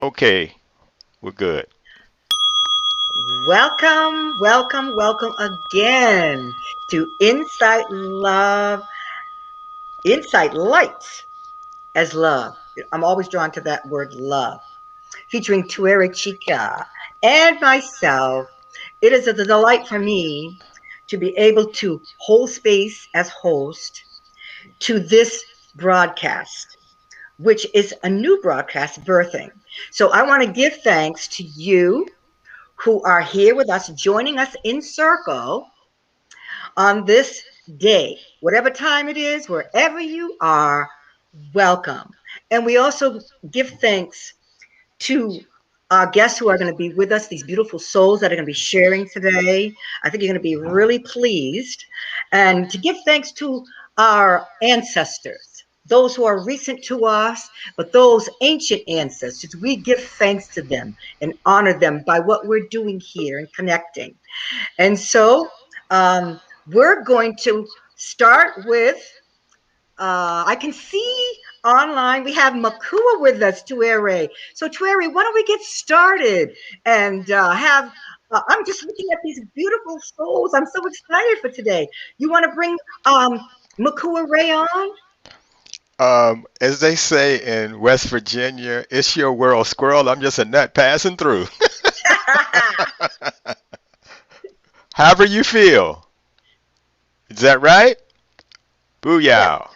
Okay, we're good. Welcome, welcome, welcome again to Insight Love, Insight Light as Love. I'm always drawn to that word love, featuring Tuere Chica and myself. It is a delight for me to be able to hold space as host to this broadcast, which is a new broadcast birthing. So I want to give thanks to you who are here with us, joining us in circle on this day, whatever time it is, wherever you are, welcome. And we also give thanks to our guests who are going to be with us, these beautiful souls that are going to be sharing today. I think you're going to be really pleased. And to give thanks to our ancestors, those who are recent to us, but those ancient ancestors, we give thanks to them and honor them by what we're doing here and connecting. And so we're going to start with, I can see online we have Makua with us, Tuere. So, Tuere, why don't we get started and I'm just looking at these beautiful souls. I'm so excited for today. You want to bring Makua Ray on? As they say in West Virginia, it's your world, squirrel. I'm just a nut passing through. However you feel. Is that right? Yes. Booyah.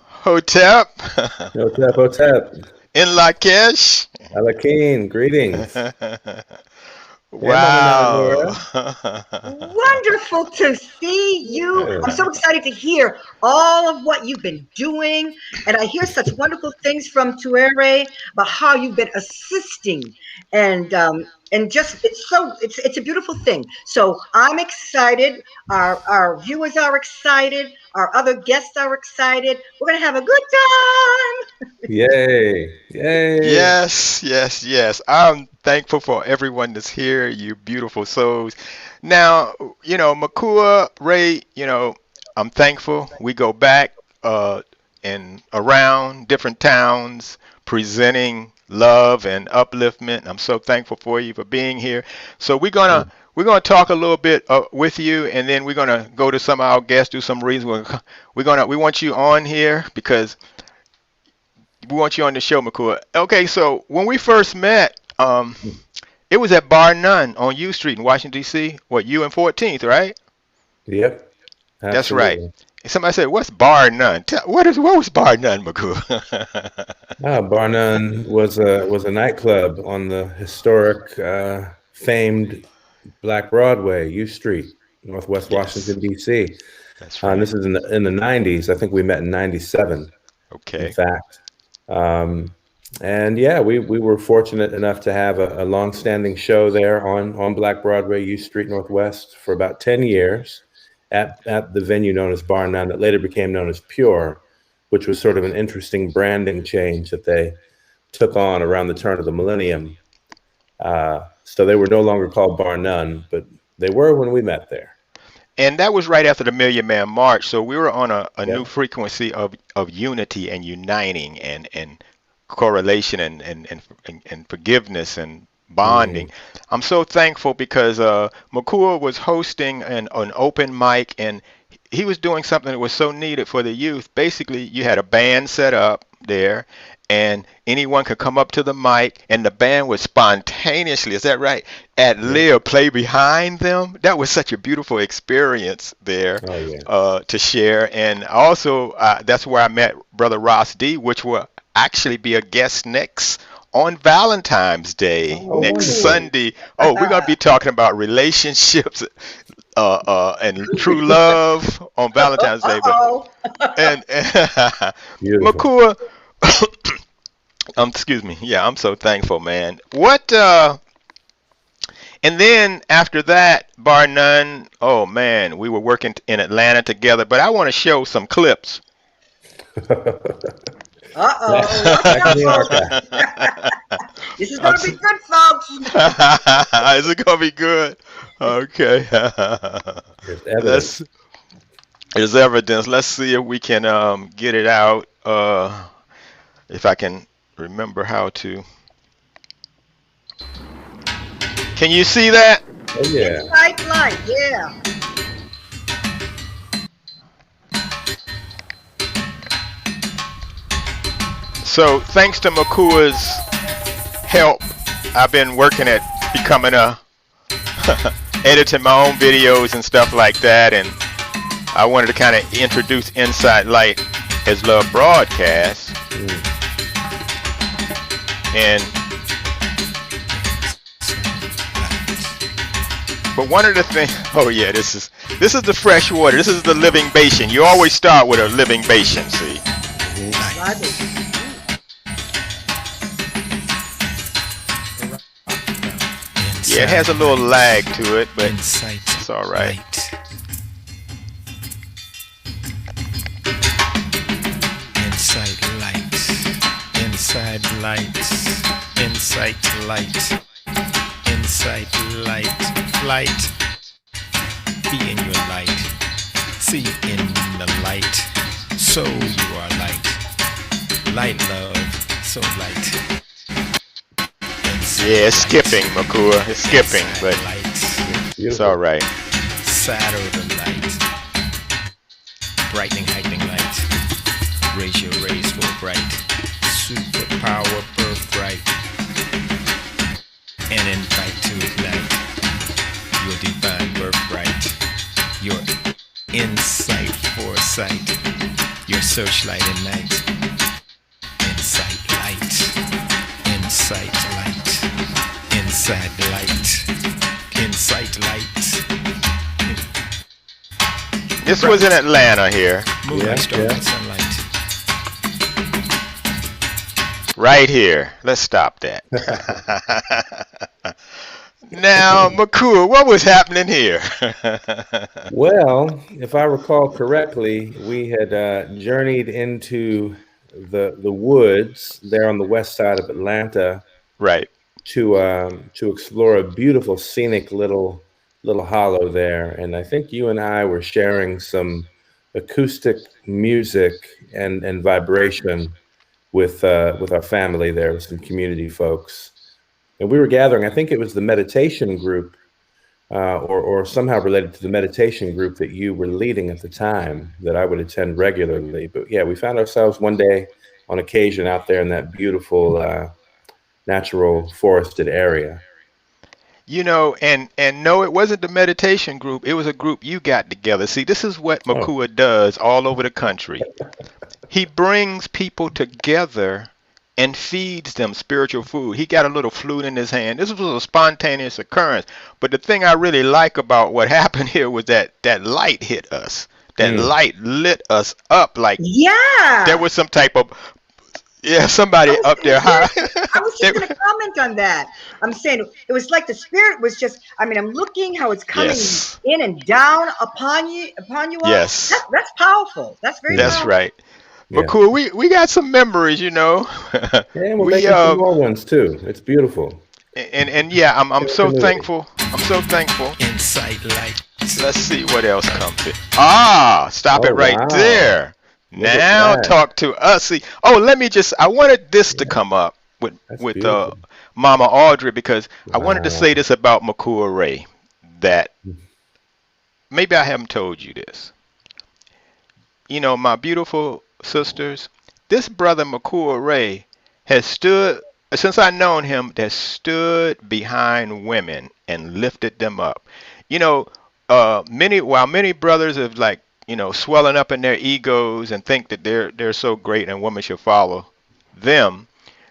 Hotep. Hotep, Hotep. In Lakesh. Alakeen, greetings. Hey, Mama Wow. Nagora. Wonderful to see you. I'm Yeah. so excited to hear all of what you've been doing. And I hear such wonderful things from Tuere about how you've been assisting and just it's a beautiful thing. So I'm excited. Our viewers are excited. Our other guests are excited. We're gonna have a good time. Yay. Yay. Yes, yes, yes. I'm thankful for everyone that's here, you beautiful souls. Now, Makua, Ray, I'm thankful. We go back and around different towns presenting love and upliftment. I'm so thankful for you for being here. So we're gonna talk a little bit with you, and then we're gonna go to some of our guests, do some readings. We want you on here because we want you on the show, McCoy. Okay, so when we first met, it was at Bar None on U Street in Washington D.C. What, U and 14th, right? Yep, That's right. absolutely. Somebody said, "What's Bar None? What was Bar None, McCoy?" Bar None was a nightclub on the historic, famed Black Broadway, U Street, Northwest Yes, Washington, D.C. that's And right. this is in the 90s. I think we met in 97, in Okay. fact. Um, and yeah, we were fortunate enough to have a long-standing show there on Black Broadway, U Street Northwest, for about 10 years at the venue known as Bar None, that later became known as Pure, which was sort of an interesting branding change that they took on around the turn of the millennium. So they were no longer called Bar None, but they were when we met there. And that was right after the Million Man March, so we were on a new Yep. frequency of unity and uniting and correlation and forgiveness and bonding. Mhm. I'm so thankful because Makua was hosting an open mic, and he was doing something that was so needed for the youth. Basically, you had a band set up there, and anyone could come up to the mic, and the band would spontaneously, is that right, ad Yep. lib play behind them. That was such a beautiful experience there Oh yeah. to share. And also, that's where I met Brother Ross D, which will actually be a guest next on Valentine's Day, Oh, next Ooh. wonderful. Sunday. Oh, we're going to be talking about relationships and true love on Valentine's Day. But Uh-oh. and Beautiful. Makua, excuse me. Yeah, I'm so thankful, man. What and then after that, bar none, oh man, we were working in Atlanta together. But I want to show some clips. back Uh-oh. Watch back in out, the folks. archive. This is I'm going to be s- good, folks. Is it gonna be good? Okay. There's Let's. evidence. There's evidence. Let's see if we can get it out. If I can. remember how to. Can you see that? Oh yeah. Insight light. Yeah. So thanks to Makua's help, I've been working at becoming a editing my own videos and stuff like that, and I wanted to kind of introduce Inside Light as Love broadcast. Mm. And but one of the things, oh yeah, this is the fresh water. This is the living basin. You always start with a living basin. See, Vibration. yeah, it has a little lag to it, but Insight it's all right. light. Insight light. Inside light. Insight light. Insight light. Light. Be in your light. See in the light. So you are light. Light love. So light. Yeah, it's skipping, Makua. It's skipping, but Light. it's all Beautiful. right. Saturn light. Brightening, heightening light. Raise your rays for bright. Superpower birthright. And invite to ignite your divine birthright. Your insight, foresight. Your searchlight at night. Insight light. Insight light. Inside light. Insight light. This was in Atlanta here, Moonlight Yeah, struck yeah. by sunlight. right here. Let's stop that. Now, Makua, what was happening here? Well, if I recall correctly, we had journeyed into the woods there on the west side of Atlanta Right. to explore a beautiful scenic little hollow there, and I think you and I were sharing some acoustic music and vibration with our family there, with some community folks, and we were gathering. I think it was the meditation group, or somehow related to the meditation group that you were leading at the time that I would attend regularly. But yeah, we found ourselves one day on occasion out there in that beautiful natural forested area. And no, it wasn't the meditation group. It was a group you got together. See, this is what Oh, Makua does all over the country. He brings people together and feeds them spiritual food. He got a little flute in his hand. This was a spontaneous occurrence. But the thing I really like about what happened here was that light hit us. That mm, light lit us up like there Yeah. was some type of, yeah, I somebody was up there yeah, high. I was They- just going to comment on that. I'm saying it was like the spirit was just. I mean, I'm looking how it's coming yes. in and down upon you all. Yes. That's powerful. That's very mm, That's powerful. right. But yeah. cool, we got some memories, you know. And we're we making some more ones too. It's beautiful. and yeah, I'm so Continuity. thankful. I'm so thankful. Insight light. Let's see what else comes here. Ah, stop it Oh right wow. there. Look at Now that. talk to us. See, oh, let me just. I wanted this to come up with That's with beautiful. Mama Audrey because I wanted to say Wow. this about Makua Ray that maybe I haven't told you this. My beautiful sisters, this brother Makua Ray has stood since I known him has stood behind women and lifted them up. You know, many brothers have like, swelling up in their egos and think that they're so great and women should follow them.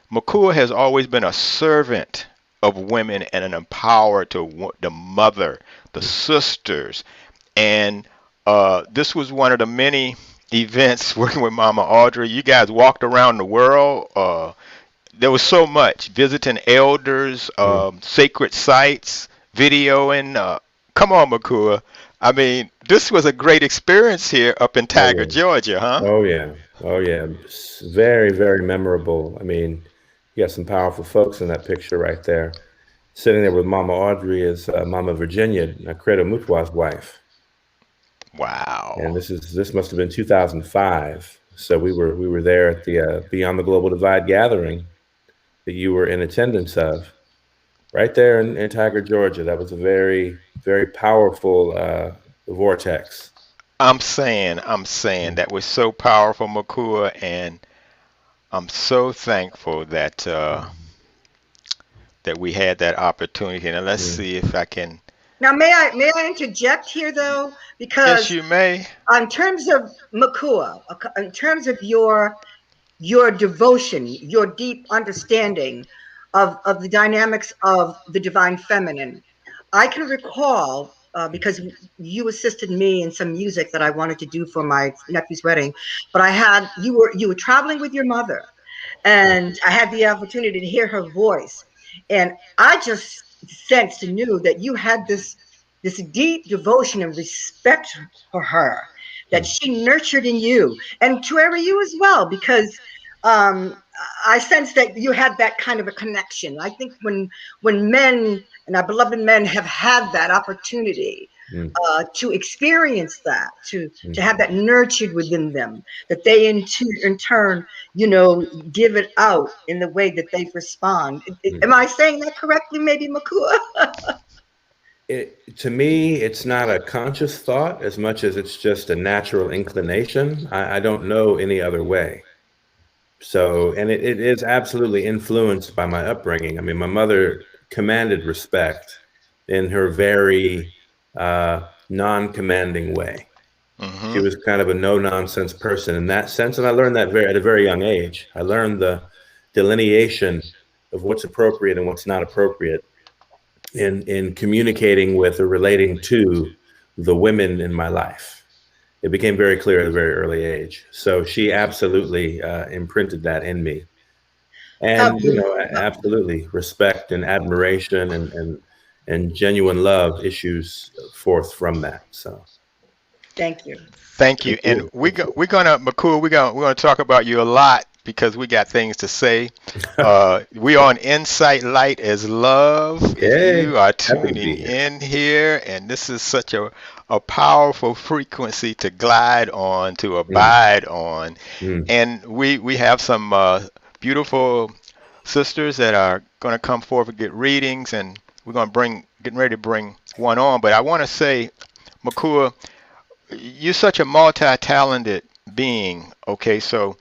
Makua has always been a servant of women and an empower to the mother, the sisters, and this was one of the many events working with Mama Audrey. You guys walked around the world. There was so much visiting elders, Mm. sacred sites, videoing. Come on, Makua. I mean, this was a great experience here up in Oh Tiger, yeah. Georgia, huh? Oh yeah. Oh yeah. Very, very memorable. I mean, you got some powerful folks in that picture right there. Sitting there with Mama Audrey is Mama Virginia, Credo Mutwa's wife. And Wow. this must have been 2005. So we were there at the Beyond the Global Divide gathering that you were in attendance of, right there in Tiger, Georgia. That was a very, very powerful vortex. I'm saying that was so powerful, Makua, and I'm so thankful that we had that opportunity. And let's Mm, see if I can. Now, may I interject here though, Yes, because you may. in terms of Makua, in terms of your devotion, your deep understanding of the dynamics of the divine feminine. I can recall because you assisted me in some music that I wanted to do for my nephew's wedding, but you were traveling with your mother, and I had the opportunity to hear her voice, and I just sensed and knew that you had this deep devotion and respect for her that mm, she nurtured in you and to every you as well, because um, I sense that you had that kind of a connection. I think when men and our beloved men have had that opportunity mm, to experience that, to mm, have that nurtured within them, that they in turn, give it out in the way that they respond. mm. Am I saying that correctly? Maybe Makua. To me, it's not a conscious thought as much as it's just a natural inclination. I don't know any other way. So, and it is absolutely influenced by my upbringing. I mean, my mother commanded respect in her very non-commanding way. She Hmm. was kind of a no-nonsense person in that sense, and I learned that at a very young age. I learned the delineation of what's appropriate and what's not appropriate in communicating with or relating to the women in my life. It became very clear at a very early age. So she absolutely imprinted that in me, How and beautiful. absolutely respect and admiration and genuine love issues forth from that. So Thank you. Thank you. thank And you, thank you. we're gonna Makua, we're gonna talk about you a lot because we got things to say. We on Insight Light as Love. If Yay, you are happy to tuning be here. in here, and this is such a powerful frequency to glide on, to Mm, abide on. mm, And we have some beautiful sisters that are gonna come forward and get readings, and we're gonna getting ready to bring one on. But I want to say, Makua, you're such a multi-talented being. Okay, so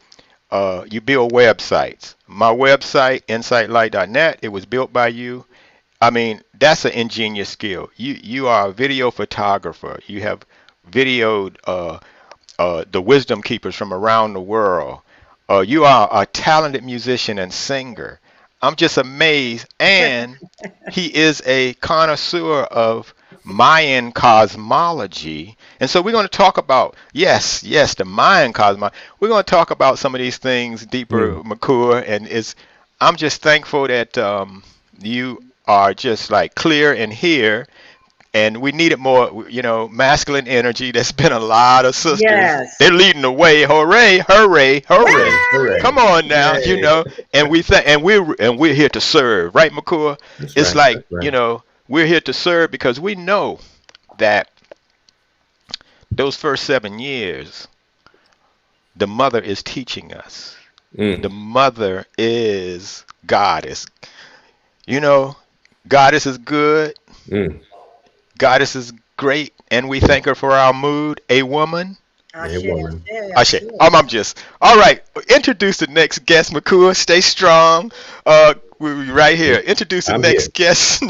you build websites. My website, insightlight.net, it was built by you. I mean, that's an ingenious skill. You are a video photographer. You have videoed the wisdom keepers from around the world. You are a talented musician and singer. I'm just amazed. And he is a connoisseur of Mayan cosmology. And so we're going to talk about, yes, yes, the Mayan cosmology. We're going to talk about some of these things deeper, mm, Makua. And I'm just thankful that you are just like clear and here, and we needed more, masculine energy. There's been a lot of sisters. Yes. They're leading the way. Hooray, hooray, hooray, hooray. hooray. Come on now, Yay. and we're here to serve, right, Makua? That's It's right. like, That's right. we're here to serve because we know that those first 7 years, the mother is teaching us. The Mm, mother is goddess. You know, goddess is good. mm. Goddess is great, and we thank her for our mood. A woman. A Ashe, woman. ashe, I say, ashe. I'm just all right. Introduce the next guest, Makua. Stay strong. We right here. Introduce the I'm here. next guest,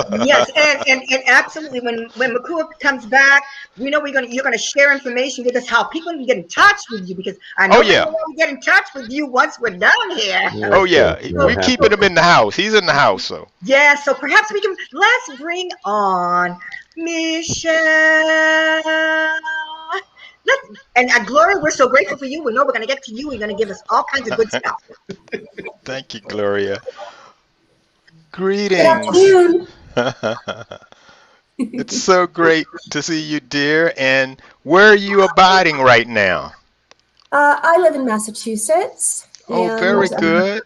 Yes, Natanura. and absolutely. When Makua comes back, we know you're gonna share information with us how people can get in touch with you, because I Oh know people yeah, want to get in touch with you once we're done here. oh Yes, yes. yeah. No, We So, happy keeping him to. in the house. He's in the house. So yeah, so perhaps let's bring on Michelle. Let and Gloria, we're so grateful for you. We know we're gonna get to you. You're gonna give us all kinds of good stuff. thank you, Gloria. Good Greetings. afternoon. It's so great to see you, dear. And where are you abiding right now? I live in Massachusetts, Oh, and very good.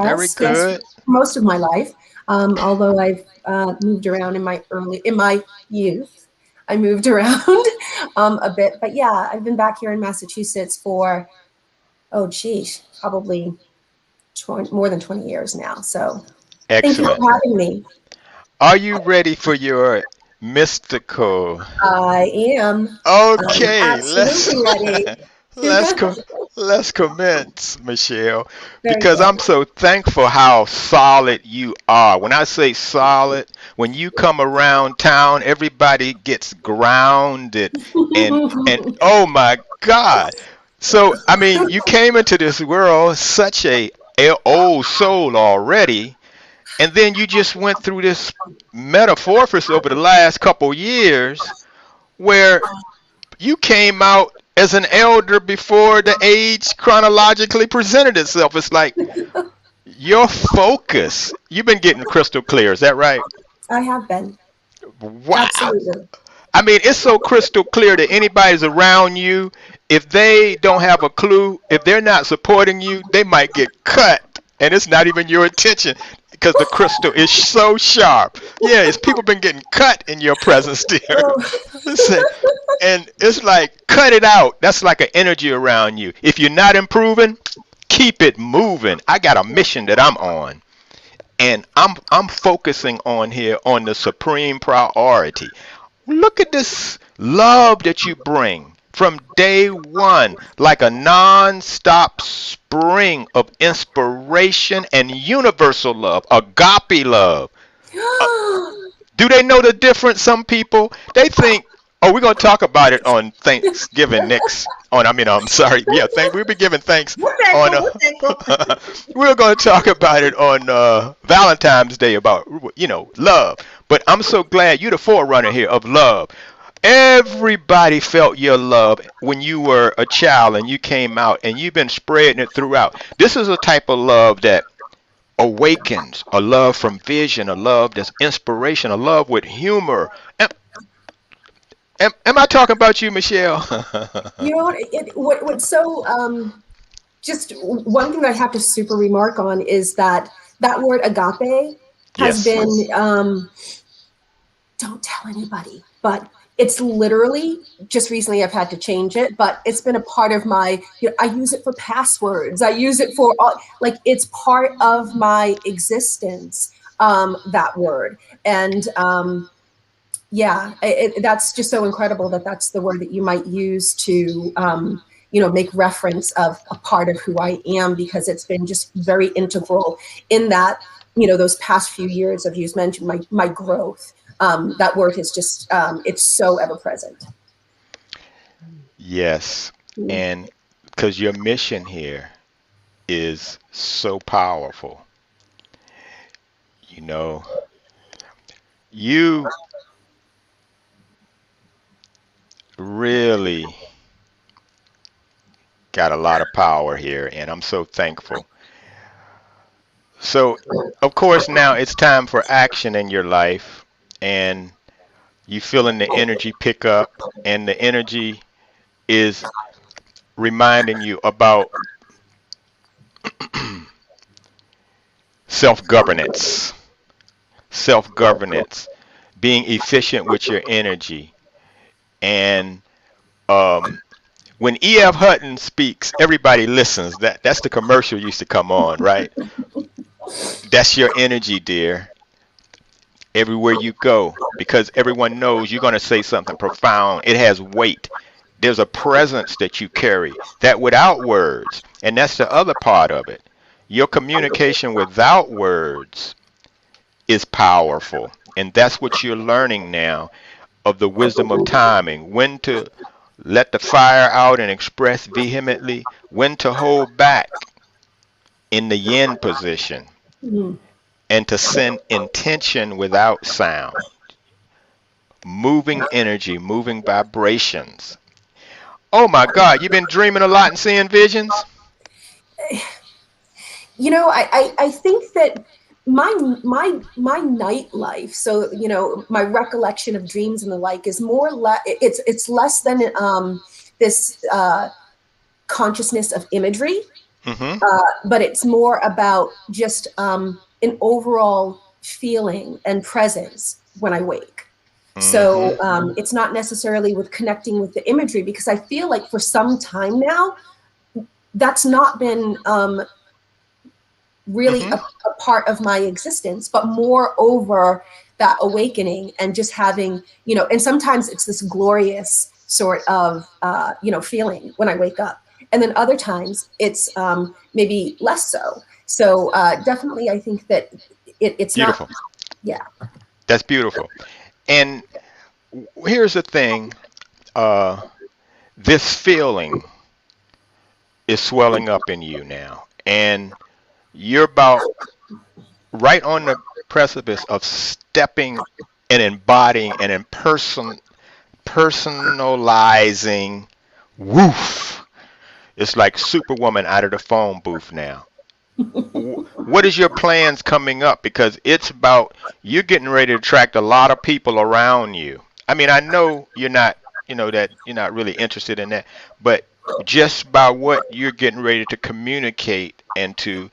Very yes, good. most of my life. Although I've moved around in my youth, I moved around a bit. But yeah, I've been back here in Massachusetts for, oh geez, probably more than 20 years now. So thank you Excellent. for having me. Are you ready for your mystical? I am Okay, absolutely ready. let's co- let's commence, Michelle, Very because good. I'm so thankful how solid you are. When I say solid, when you come around town, everybody gets grounded, and oh my God. So I mean, you came into this world such a old soul already, and then you just went through this metamorphosis over the last couple years where you came out as an elder before the age chronologically presented itself. It's like your focus, you've been getting crystal clear. Is that right? I have been. Wow. Absolutely. I mean, it's so crystal clear that anybody's around you, if they don't have a clue, if they're not supporting you, they might get cut. And it's not even your intention because the crystal is so sharp. Yeah, it's people been getting cut in your presence, dear. Listen, and it's like cut it out. That's like an energy around you. If you're not improving, keep it moving. I got a mission that I'm on, and I'm focusing on here on the supreme priority. Look at this love that you bring from day one, like a non-stop spring of inspiration and universal love, agape love. Uh, do they know the difference? Some people they think, oh, we're gonna talk about it on Thanksgiving next. On I mean, I'm sorry, yeah, we'll be giving thanks We're on. thankful. We're thankful. We're gonna talk about it on Valentine's Day about love. But I'm so glad you're the forerunner here of love. Everybody felt your love when you were a child and you came out, and you've been spreading it throughout. This is a type of love that awakens, a love from vision, a love that's inspiration, a love with humor. Am I talking about you, Michelle? You know what's so just one thing that I have to super remark on is that that word agape has Yes. been don't tell anybody, but it's literally just recently I've had to change it, but it's been a part of my, I use it for passwords. I use it for all, like it's part of my existence, that word. And yeah, that's just so incredible that that's the word that you might use to, make reference of a part of who I am, because it's been just very integral in that, those past few years of you mentioned my growth. That word is just, it's so ever present. Yes. Mm. And because your mission here is so powerful. You know, you really got a lot of power here, and I'm so thankful. So, of course, now it's time for action in your life, and you feeling the energy pick up, and the energy is reminding you about self-governance, self-governance, being efficient with your energy, and um, when E.F. Hutton speaks, everybody listens. That's the commercial used to come on, right? That's your energy, dear. Everywhere you go, because everyone knows you're going to say something profound. It has weight. There's a presence that you carry that without words, and that's the other part of it. Your communication without words is powerful, and that's what you're learning now of the wisdom of timing. When to let the fire out and express vehemently, when to hold back in the yin position, Mm. and to send intention without sound, moving energy, moving vibrations. Oh my God, you've been dreaming a lot and seeing visions? I think that my nightlife, so my recollection of dreams and the like is it's less than this consciousness of imagery, Mm-hmm. but it's more about just an overall feeling and presence when I wake. Mm-hmm. So it's not necessarily with connecting with the imagery, because I feel like for some time now that's not been really Mm-hmm. a part of my existence, but moreover, that awakening and just having, and sometimes it's this glorious sort of, feeling when I wake up. And then other times it's maybe less so. So definitely, I think that it's not, Beautiful. yeah. That's beautiful. And here's the thing. Uh, this feeling is swelling up in you now, and you're about right on the precipice of stepping and embodying and personalizing. Woof! It's like Superwoman out of the phone booth now. What is your plans coming up? Because it's about you're getting ready to attract a lot of people around you. I mean, I know you're not, that you're not really interested in that, but just by what you're getting ready to communicate and to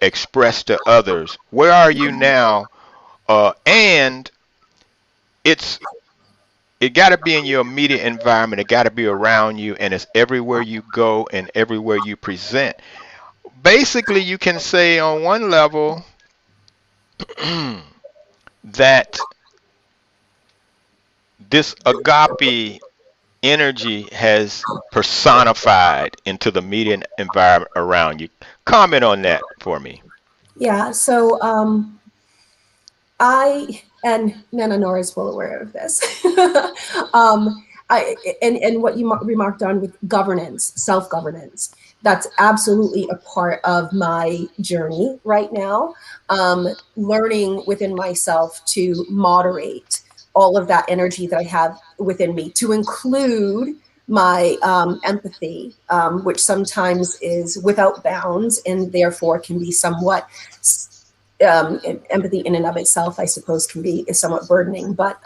express to others, where are you now? And it's it got to be in your immediate environment. It got to be around you, and it's everywhere you go and everywhere you present. Basically, you can say on one level that this agape energy has personified into the media environment around you. Comment on that for me. Yeah. So I and Nana Nora is well aware of this. I and what you remarked on with governance, self governance. That's absolutely a part of my journey right now. Learning within myself to moderate all of that energy that I have within me, to include my empathy, which sometimes is without bounds and therefore can be somewhat empathy in and of itself, I suppose, can be is somewhat burdening, but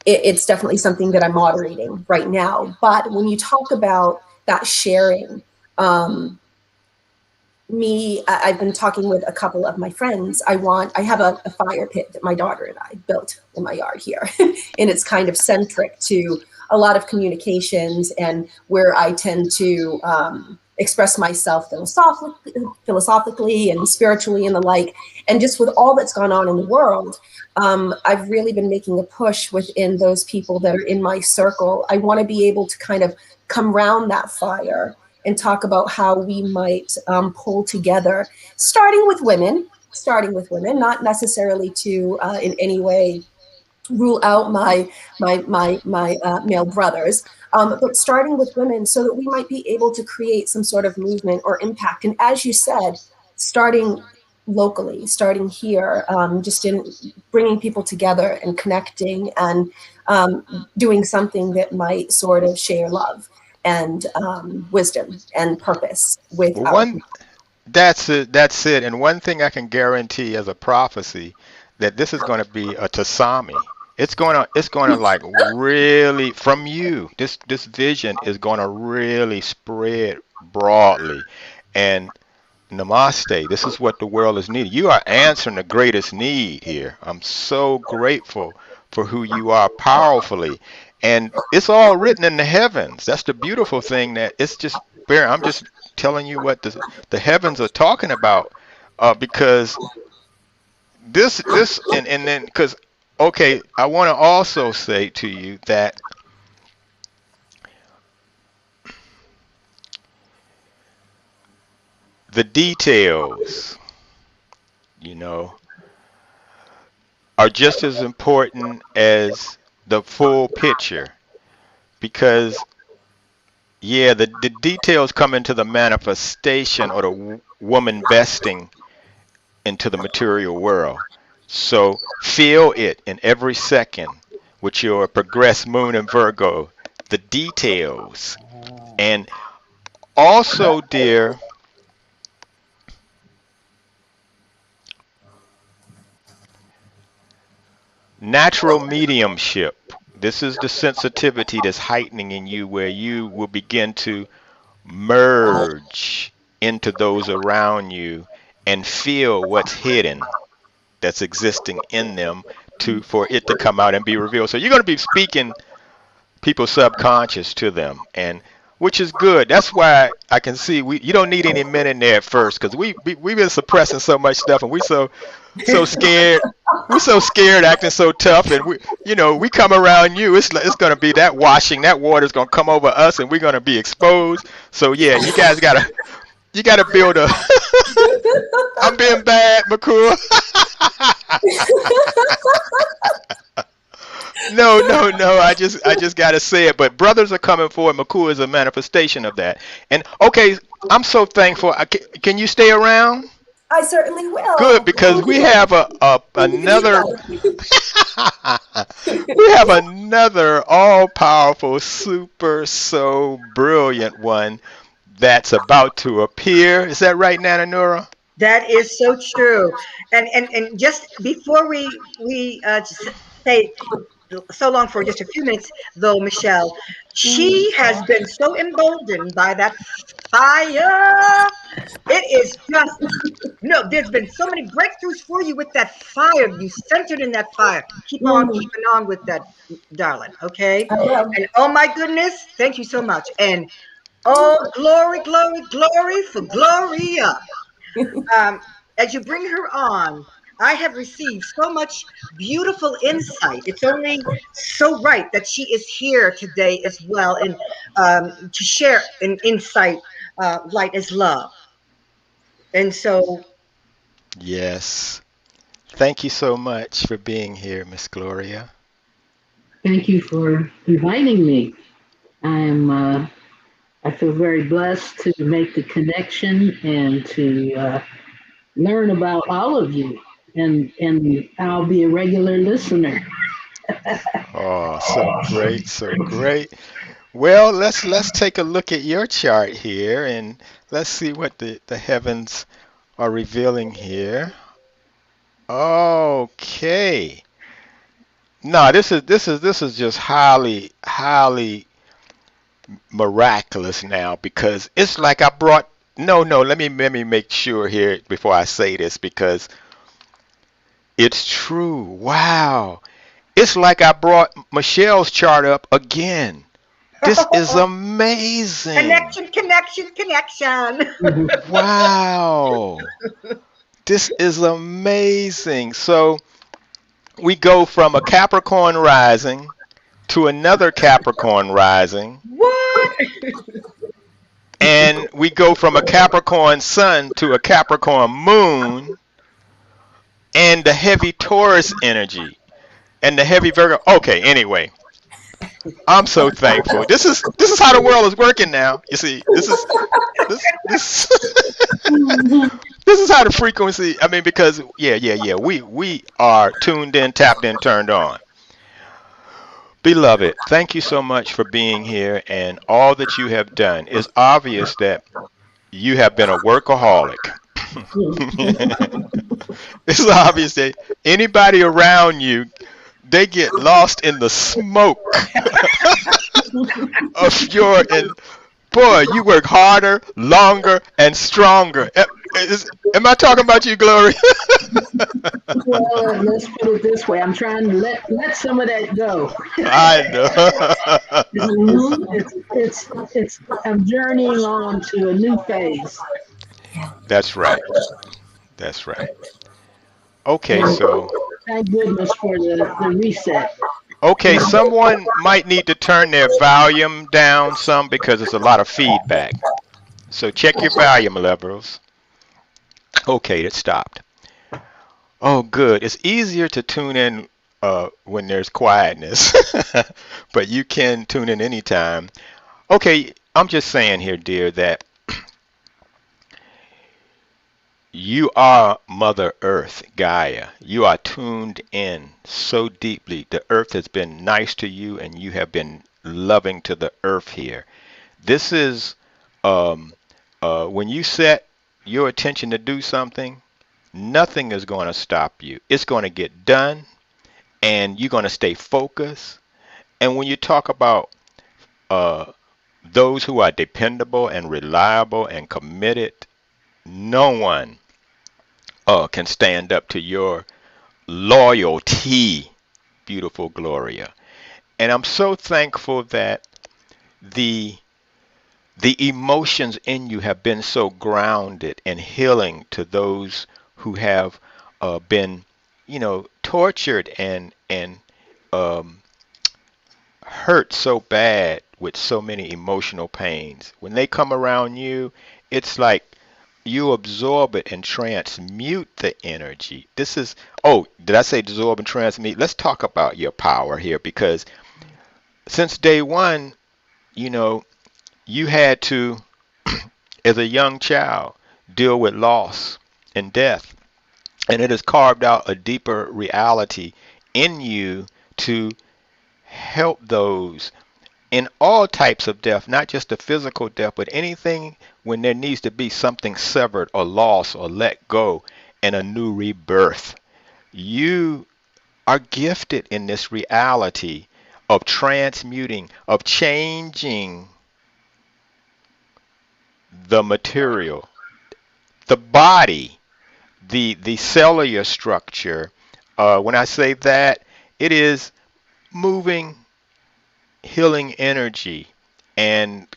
it's definitely something that I'm moderating right now. But when you talk about that sharing, um, I've been talking with a couple of my friends. I have a fire pit that my daughter and I built in my yard here, and it's kind of centric to a lot of communications and where I tend to express myself philosophically and spiritually and the like. And just with all that's gone on in the world, I've really been making a push within those people that are in my circle. I want to be able to kind of come round that fire and talk about how we might pull together, starting with women, not necessarily to in any way rule out my male brothers, but starting with women so that we might be able to create some sort of movement or impact. And as you said, starting locally, starting here, just in bringing people together and connecting and doing something that might sort of share love and wisdom and purpose with Well, our one people. That's it. That's it. And one thing I can guarantee as a prophecy that this is going to be a tsunami. It's going to like really from you. This vision is going to really spread broadly. And namaste. This is what the world is needing. You are answering the greatest need here. I'm so grateful for who you are powerfully. And it's all written in the heavens. That's the beautiful thing that it's just bare. I'm just telling you what the heavens are talking about. Because this and then because okay, I want to also say to you that the details, you know, are just as important as the full picture because yeah, the details come into the manifestation or the woman besting into the material world. So feel it in every second with your progressed moon and Virgo, the details. And also, dear, natural mediumship. This is the sensitivity that's heightening in you where you will begin to merge into those around you and feel what's hidden that's existing in them to for it to come out and be revealed. So you're going to be speaking people's subconscious to them. And which is good. That's why I can see you don't need any men in there at first because we've been suppressing so much stuff and we so scared. We so scared, acting so tough, and we come around you. It's gonna be that washing. That water's gonna come over us, and we're gonna be exposed. So yeah, you gotta build a. I'm being bad, McCool. No, no, no. I just gotta say it. But brothers are coming forward. Makua is a manifestation of that. And okay, I'm so thankful. Can you stay around? I certainly Good, will. because Thank we you. have Thank you, another Nico. we have another all powerful, super, so brilliant one that's about to appear. Is that right, Nana Nura? That is so true. And just before we say so long for just a few minutes, though, Michelle, Mm. she has been so emboldened by that fire. It is just no. There's been so many breakthroughs for you with that fire. You centered in that fire. Keep on Mm. keeping on with that, darling. Okay. I will. And oh my goodness, thank you so much. And oh, glory, glory, glory for Gloria. um, as you bring her on, I have received so much beautiful insight. It's only so right that she is here today as well, and to share an insight. Light as love, and so Yes. Thank you so much for being here, Miss Gloria. Thank you for inviting me. I am. I feel very blessed to make the connection and to learn about all of you. And I'll be a regular listener. Oh, so great, so great. Well, let's take a look at your chart here and let's see what the heavens are revealing here. Okay. No, this is just highly miraculous now because it's like I brought no, let me make sure here before I say this because it's true. Wow. It's like I brought Michelle's chart up again. This is amazing. connection, connection, connection. Wow. This is amazing. So we go from a Capricorn rising to another Capricorn rising, What? and we go from a Capricorn sun to a Capricorn moon, and the heavy Taurus energy and the heavy Virgo. Okay, anyway, I'm so thankful. This is how the world is working now. You see, this this is how the frequency. I mean, because yeah. We are tuned in, tapped in, turned on. Beloved, thank you so much for being here and all that you have done. It's obvious that you have been a workaholic. It's obvious that anybody around you, they get lost in the smoke of and boy, you work harder, longer, and stronger. Am I talking about you, Glory? Well, let's put it this way. I'm trying to let some of that go. I know. It's I'm journeying on to a new phase. That's right. That's right. Okay, And so thank goodness for the reset. okay, someone might need to turn their volume down some because there's a lot of feedback. So check your volume levels. Okay, it stopped. Oh, good. It's easier to tune in when there's quietness, but you can tune in anytime. Okay, I'm just saying here, dear, that you are Mother Earth, Gaia. You are tuned in so deeply. The earth has been nice to you, and you have been loving to the earth here. This is when you set your attention to do something, nothing is going to stop you. It's going to get done, and you're going to stay focused. And when you talk about uh, those who are dependable and reliable and committed, no one can stand up to your loyalty, beautiful Gloria. And I'm so thankful that the The emotions in you have been so grounded and healing to those who have been, tortured and um, hurt so bad with so many emotional pains. When they come around you, it's like you absorb it and transmute the energy. This is, oh, did I say absorb and transmute? Let's talk about your power here because since day one, you know, you had to, as a young child, deal with loss and death. And it has carved out a deeper reality in you to help those in all types of death, not just the physical death, but anything when there needs to be something severed or lost or let go and a new rebirth. You are gifted in this reality of transmuting, of changing the material, the body, the cellular structure. When I say that, it is moving healing energy and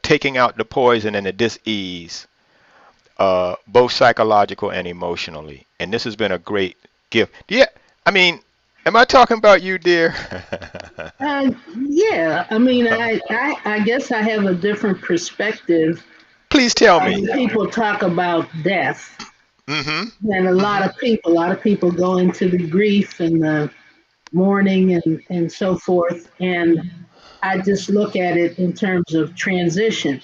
taking out the poison and the dis-ease, both psychological and emotionally. And this has been a great gift. Yeah, I mean, am I talking about you, dear? Yeah, I mean, I guess I have a different perspective Please tell me. when people talk about death. Mm-hmm. And Mm-hmm. a lot of people go into the grief and the mourning and so forth. And I just look at it in terms of transition.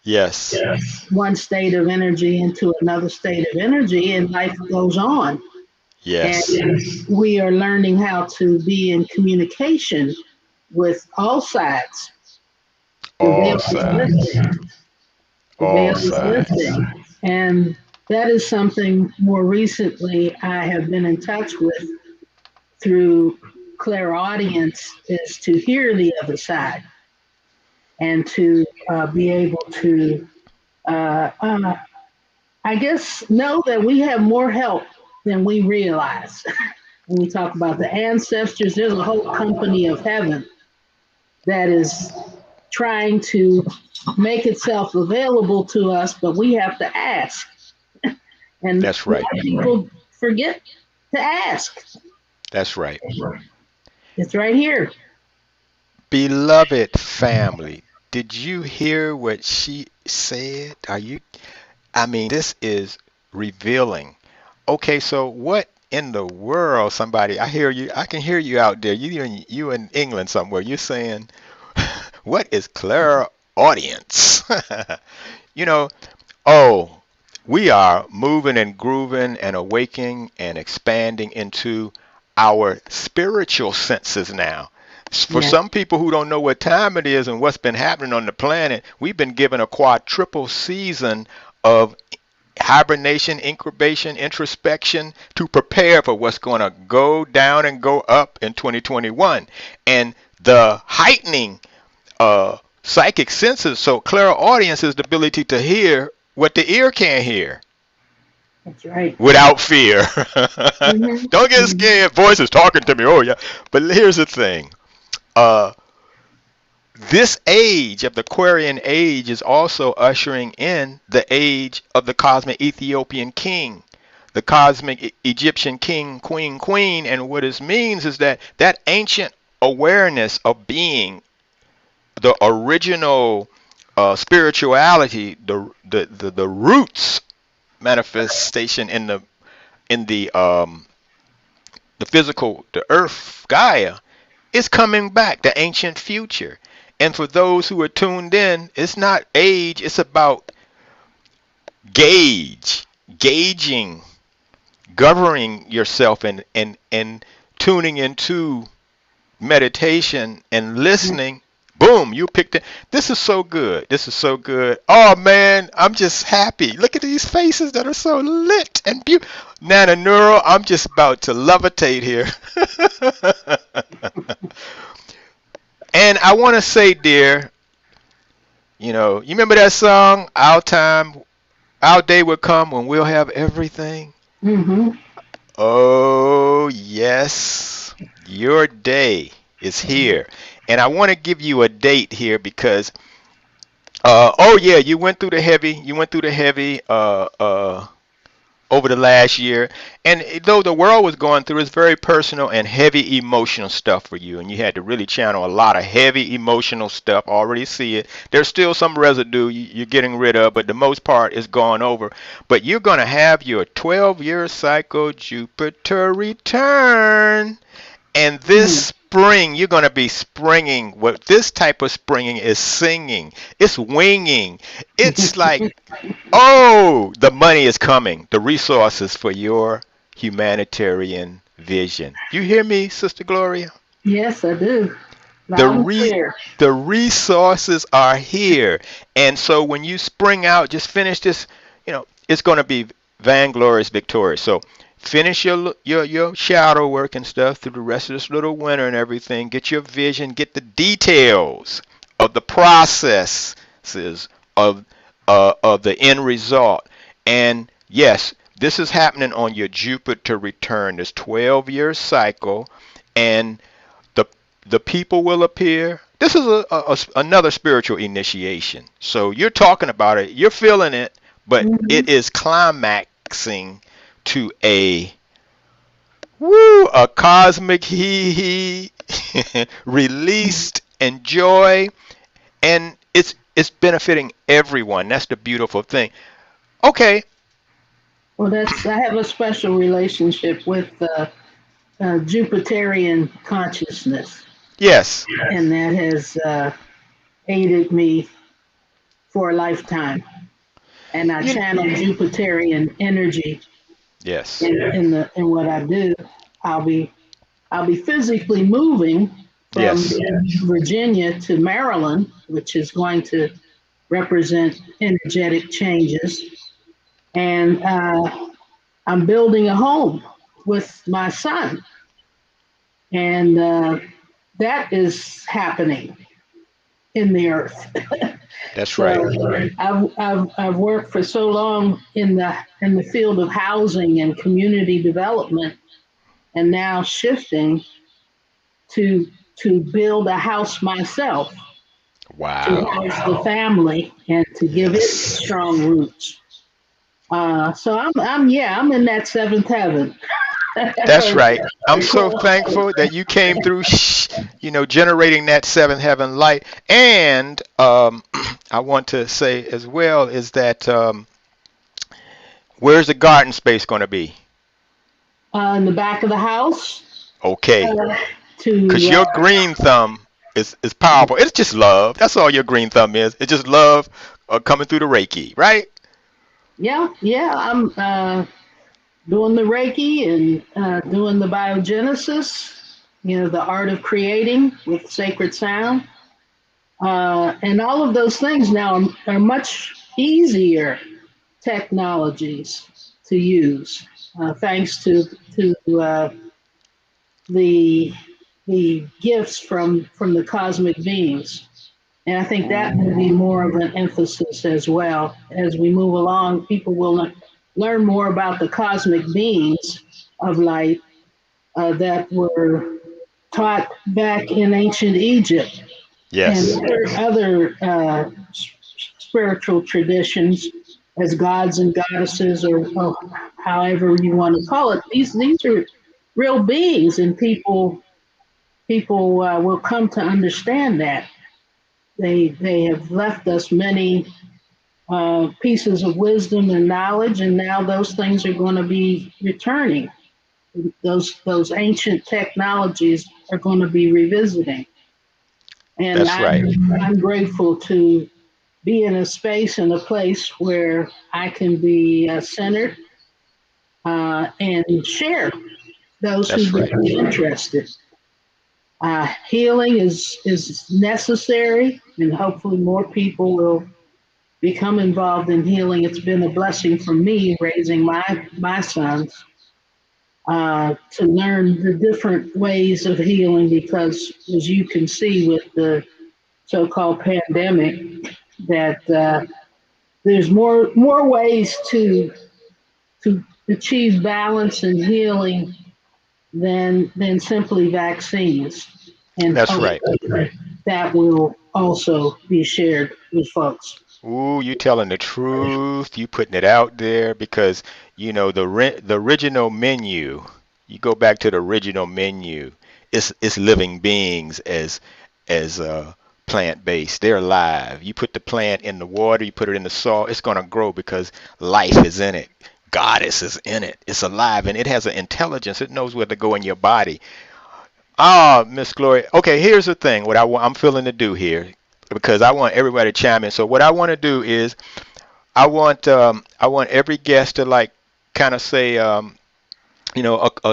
Yes. One state of energy into another state of energy, and life goes on. And Yes. we are learning how to be in communication with all sides. The All veil is sides. lifting. The All veil is sides. lifting. And that is something more recently I have been in touch with through clairaudience, is to hear the other side and to be able to, uh, uh, I guess, know that we have more help than we realize. When we talk about the ancestors, there's a whole company of heaven that is trying to make itself available to us, but we have to ask. And That's a lot right. of people forget to ask. That's right. It's right here. Beloved family, did you hear what she said? I mean, this is revealing. Okay, so what in the world, somebody, I hear you, I can hear you out there. You in England somewhere. You're saying, what is clairaudience? You know, oh, we are moving and grooving and awaking and expanding into our spiritual senses now. For Yeah. some people who don't know what time it is and what's been happening on the planet, we've been given a quadruple season of hibernation, incubation, introspection to prepare for what's going to go down and go up in 2021. And the heightening psychic senses, so clairaudience is the ability to hear what the ear can't hear That's right. without fear. Don't get Mm-hmm. scared. Voices talking to me. Oh, yeah. But here's the thing. Uh, this age of the Aquarian age is also ushering in the age of the cosmic Ethiopian king, the cosmic Egyptian king, queen. And what it means is that that ancient awareness of being the original spirituality, the roots manifestation in the physical, the earth, Gaia, is coming back, the ancient future. And for those who are tuned in, it's not age, it's about gauging, governing yourself and tuning into meditation and listening. Boom, you picked it. This is so good. This is so good. Oh man, I'm just happy. Look at these faces that are so lit and beautiful. Nana Neuro, I'm just about to levitate here. And I want to say, dear, you remember that song, Our Day Will Come When We'll Have Everything? Mm-hmm. Oh, yes. Your day is here. And I want to give you a date here because Oh yeah, you went through the heavy. You went through the heavy. Over the last year. And though the world was going through, it's very personal and heavy emotional stuff for you. And you had to really channel a lot of heavy emotional stuff. Already see it. There's still some residue you're getting rid of, but the most part is gone over. But you're going to have your 12-year cycle Jupiter return. And this Hmm. spring, you're going to be springing. What this type of springing is singing. It's winging. It's like, oh, the money is coming. The resources for your humanitarian vision. You hear me, Sister Gloria? Yes, I do. The Loud and re clear. the resources are here. And so when you spring out, just finish this, it's going to be vainglorious victorious. So finish your shadow work and stuff through the rest of this little winter and everything. Get your vision, get the details of the processes of of the end result. And yes, this is happening on your Jupiter return, this 12-year cycle, and the the people will appear. This is another spiritual initiation. So you're talking about it, you're feeling it, but Hmm. it is climaxing to a cosmic hee hee released and joy, and it's benefiting everyone. That's the beautiful thing. Okay. Well, I have a special relationship with Jupiterian consciousness, Yes. and that has aided me for a lifetime. And I You. channel Jupiterian energy Yes. in what I do. I'll be I'll be physically moving from Yes. Virginia to Maryland, which is going to represent energetic changes. And I'm building a home with my son, and that is happening in the earth. That's So right. I've worked for so long in the field of housing and community development, and now shifting to build a house myself to Wow. house the family and to give it Yes. strong roots. So I'm in that seventh heaven. That's Or- right. I'm so or- thankful that you came through, generating that seventh heaven light. And I want to say as well is that where's the garden space going to be? in the back of the house Okay. uh, Because to your green thumb is powerful. It's just love. That's all your green thumb is. It's just love coming through the Reiki, right? yeah, I'm doing the Reiki and doing the biogenesis, the art of creating with sacred sound. And all of those things now are much easier technologies to use, thanks to the gifts from the cosmic beings. And I think that will be more of an emphasis as well as we move along. People will learn more about the cosmic beings of light that were taught back in ancient Egypt and Yes. other spiritual traditions as gods and goddesses, or however you want to call it. These are real beings, and people will come to understand that they have left us many pieces of wisdom and knowledge, and now those things are going to be returning. Those ancient technologies are going to be revisiting, and That's right. I'm grateful to be in a space and a place where I can be centered and share those who That's would right. be interested. Healing is necessary, and hopefully more people will become involved in healing. It's been a blessing for me raising my sons to learn the different ways of healing because, as you can see with the so-called pandemic, that there's more ways to achieve balance and healing than simply vaccines. And That's right. hopefully that will also be shared with folks. Ooh, you telling the truth. You putting it out there because the original menu. You go back to the original menu. It's living beings as plant based. They're alive. You put the plant in the water. You put it in the soil. It's gonna grow because life is in it. Goddess is in it. It's alive and it has an intelligence. It knows where to go in your body. Ah, Miss Gloria. Okay, here's the thing. What I'm feeling to do here, because I want everybody to chime in. So what I want to do is I want every guest to like kind of say a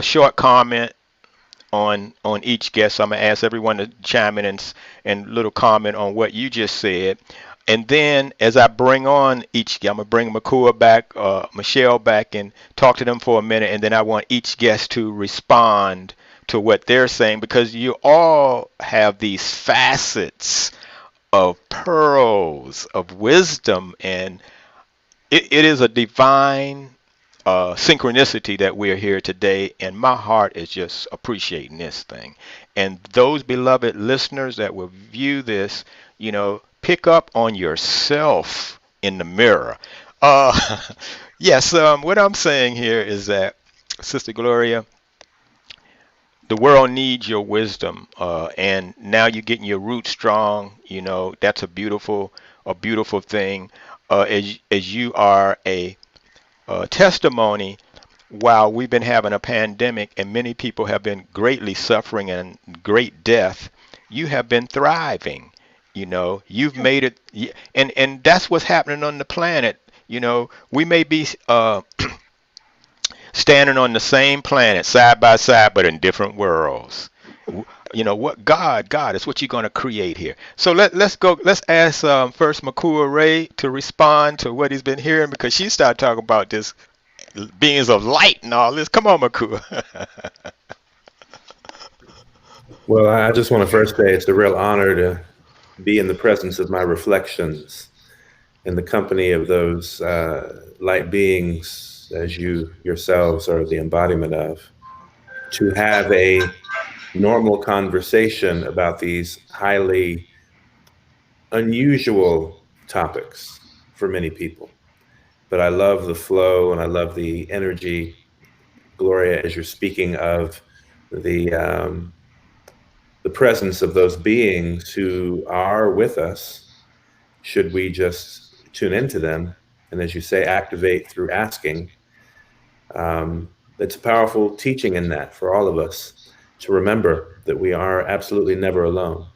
short comment on each guest. So I'm gonna ask everyone to chime in and little comment on what you just said. And then as I bring on each, I'm gonna bring Makua back, Michelle back, and talk to them for a minute. And then I want each guest to respond to what they're saying because you all have these facets of pearls of wisdom, and it is a divine synchronicity that we're here today, and my heart is just appreciating this thing. And those beloved listeners that will view this, pick up on yourself in the mirror. Uh, yes, what I'm saying here is that, Sister Gloria, the world needs your wisdom, and now you're getting your roots strong. That's a beautiful thing. As you are a testimony while we've been having a pandemic and many people have been greatly suffering and great death, you have been thriving. You've made it, and that's what's happening on the planet. We may be standing on the same planet side by side, but in different worlds. What God is what you're going to create here. So let's go. Let's ask first Makua Ray to respond to what he's been hearing because she started talking about this beings of light and all this. Come on, Makua. Well, I just want to first say it's a real honor to be in the presence of my reflections in the company of those light beings as you yourselves are the embodiment of, to have a normal conversation about these highly unusual topics for many people. But I love the flow and I love the energy, Gloria, as you're speaking of the presence of those beings who are with us, should we just tune into them and, as you say, activate through asking. It's a powerful teaching in that for all of us to remember that we are absolutely never alone.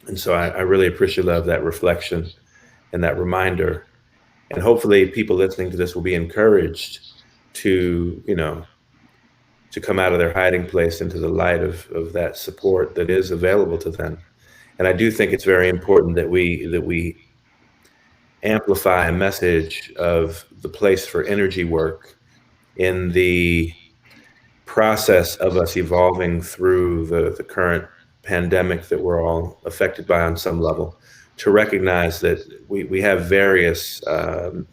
And so I really appreciate that reflection and that reminder. And hopefully people listening to this will be encouraged to, to come out of their hiding place into the light of that support that is available to them. And I do think it's very important that we amplify a message of the place for energy work in the process of us evolving through the current pandemic that we're all affected by on some level, to recognize that we have various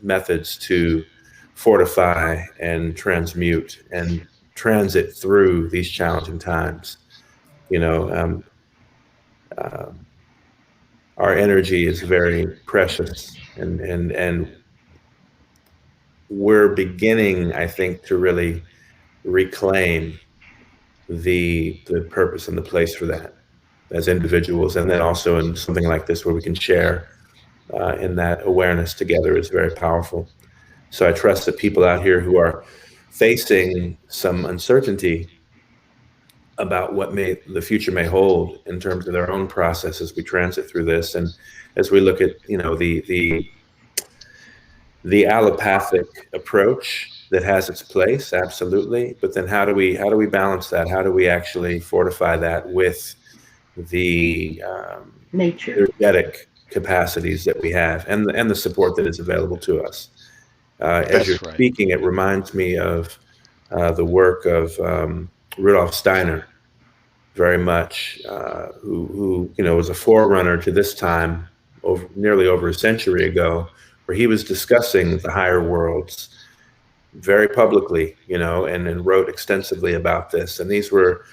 methods to fortify and transmute and transit through these challenging times. Our energy is very precious, and we're beginning, I think, to really reclaim the purpose and the place for that as individuals, and then also in something like this where we can share in that awareness together is very powerful. So I trust that people out here who are facing some uncertainty about what the future may hold in terms of their own process as we transit through this, and as we look at the allopathic approach that has its place, absolutely, but then how do we balance that? How do we actually fortify that with the Nature. energetic capacities that we have and the support that is available to us? As you're That's right. speaking, it reminds me of the work of Rudolf Steiner, very much, who was a forerunner to this time, nearly over a century ago, where he was discussing the higher worlds very publicly, and wrote extensively about this. And these were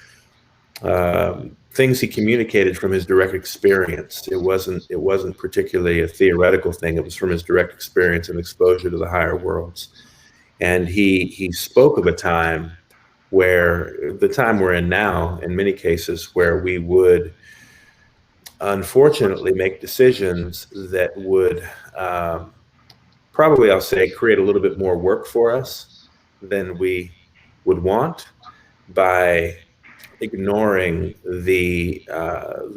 things he communicated from his direct experience. It wasn't particularly a theoretical thing. It was from his direct experience and exposure to the higher worlds. And he spoke of a time where the time we're in now, in many cases, where we would unfortunately make decisions that would probably, I'll say, create a little bit more work for us than we would want by ignoring the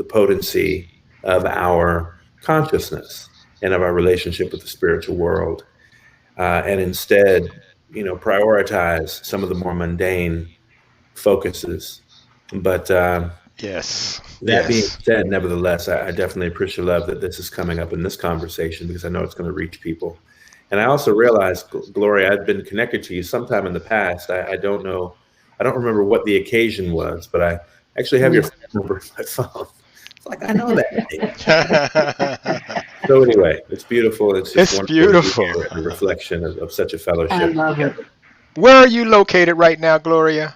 potency of our consciousness and of our relationship with the spiritual world, and instead, prioritize some of the more mundane focuses. But Yes. that being Yes. said, nevertheless, I definitely appreciate love that this is coming up in this conversation because I know it's going to reach people. And I also realized, Gloria, I'd been connected to you sometime in the past. I don't know, I don't remember what the occasion was, but I actually have your phone number in my phone. It's like I know that name. So anyway, it's beautiful. It's just It's wonderful to be beautiful. here and a reflection of such a I fellowship love it. together. Where are you located right now, Gloria?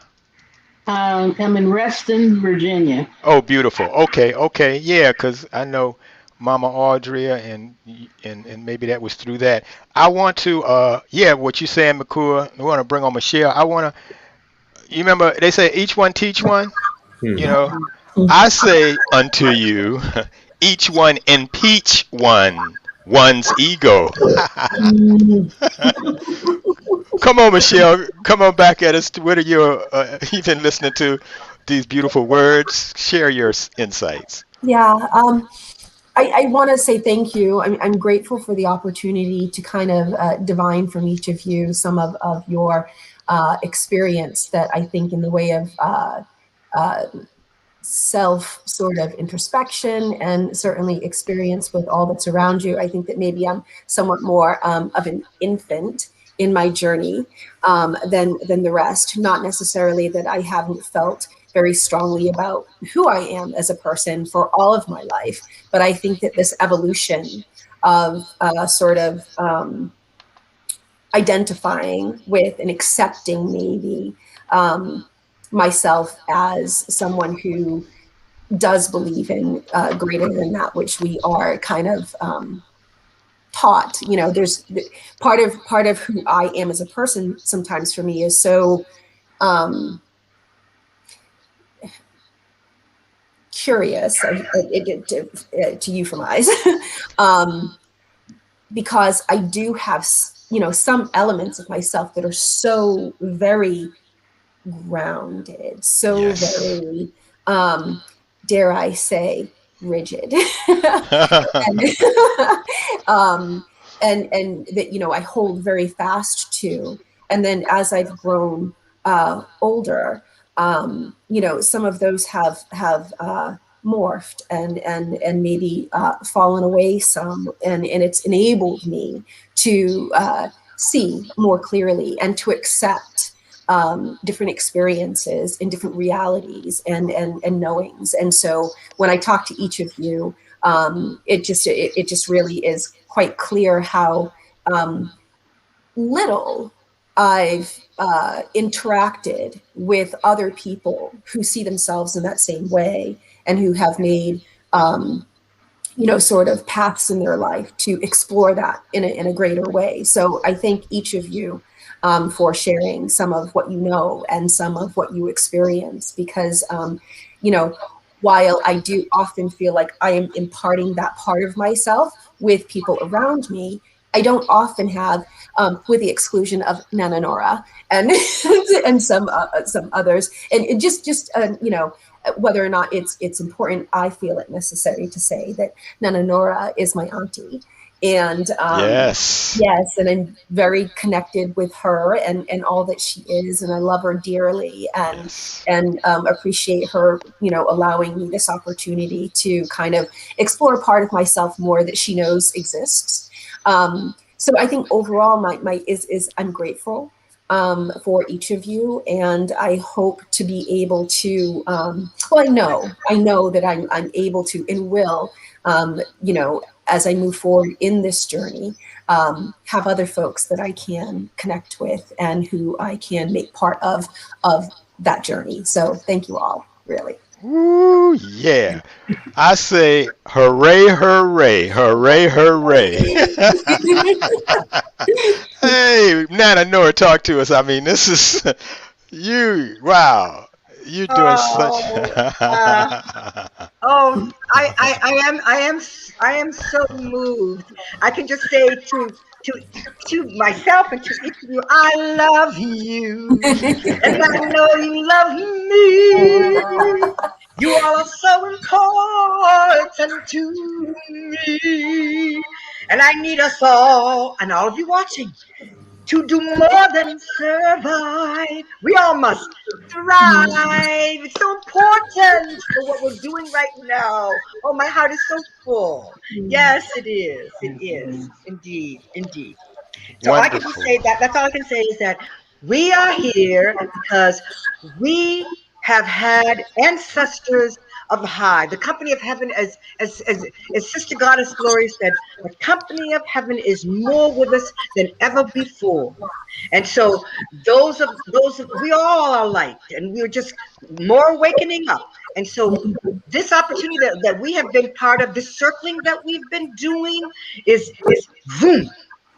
I'm in Reston, Virginia. Oh, beautiful. Okay, okay, yeah, because I know Mama Audria, and maybe that was through that. I want to, yeah, what you saying, Makua. I want to bring on Michelle. I want to. You remember they say each one teach one. You Hmm. know, I say unto you, each one impeach one's ego. Mm, Come on, Michelle. Come on back at us. What are your? You've been listening to these beautiful words. Share your insights. Yeah. I want to say thank you. I'm grateful for the opportunity to kind of divine from each of you some of your experience that I think in the way of uh, self sort of introspection and certainly experience with all that's around you. I think that maybe I'm somewhat more of an infant in my journey than the rest. Not necessarily that I haven't felt very strongly about who I am as a person for all of my life, but I think that this evolution of sort of identifying with and accepting maybe myself as someone who does believe in greater than that which we are kind of taught. There's part of who I am as a person. Sometimes for me is so um, curious to euphemize, um, because I do have some elements of myself that are so very grounded, so Yes. very, dare I say, rigid. and, um, and that, I hold very fast to. And then as I've grown older, some of those have morphed and maybe fallen away some, and it's enabled me to see more clearly and to accept different experiences and different realities and knowings. And so when I talk to each of you, it just really is quite clear how little I've interacted with other people who see themselves in that same way and who have made sort of paths in their life to explore that in a greater way. So I thank each of you for sharing some of what you know and some of what you experience, because, while I do often feel like I am imparting that part of myself with people around me, I don't often have, with the exclusion of Nana Nora and and some others, and it just whether or not it's important, I feel it necessary to say that Nana Nora is my auntie, and Yes. yes, and I'm very connected with her and all that she is, and I love her dearly, and Yes. appreciate her, allowing me this opportunity to kind of explore a part of myself more that she knows exists. So I think overall, my is I'm grateful for each of you, and I hope to be able to. Well, I know that I'm able to and will, as I move forward in this journey, have other folks that I can connect with and who I can make part of that journey. So thank you all, really. Woo, yeah. I say hooray, hooray, hooray, hooray. Hey, Nana Noah, talk to us. I mean, this is you. Wow, you're doing such. Oh, uh, oh, I am so moved. I can just say to myself and to each of you, I love you, and I know you love me. You all are so important to me, and I need us all, and all of you watching, to do more than survive. We all must thrive. It's so important for what we're doing right now. Oh, my heart is so full. Yes, it is. It is. Indeed. Indeed. So I can just Wonderful. say that. That's all I can say is that we are here because we have had ancestors of high. The company of heaven, as Sister Goddess Glory said, the company of heaven is more with us than ever before. And so we all are light, and we're just more awakening up. And so this opportunity that we have been part of, this circling that we've been doing, is boom,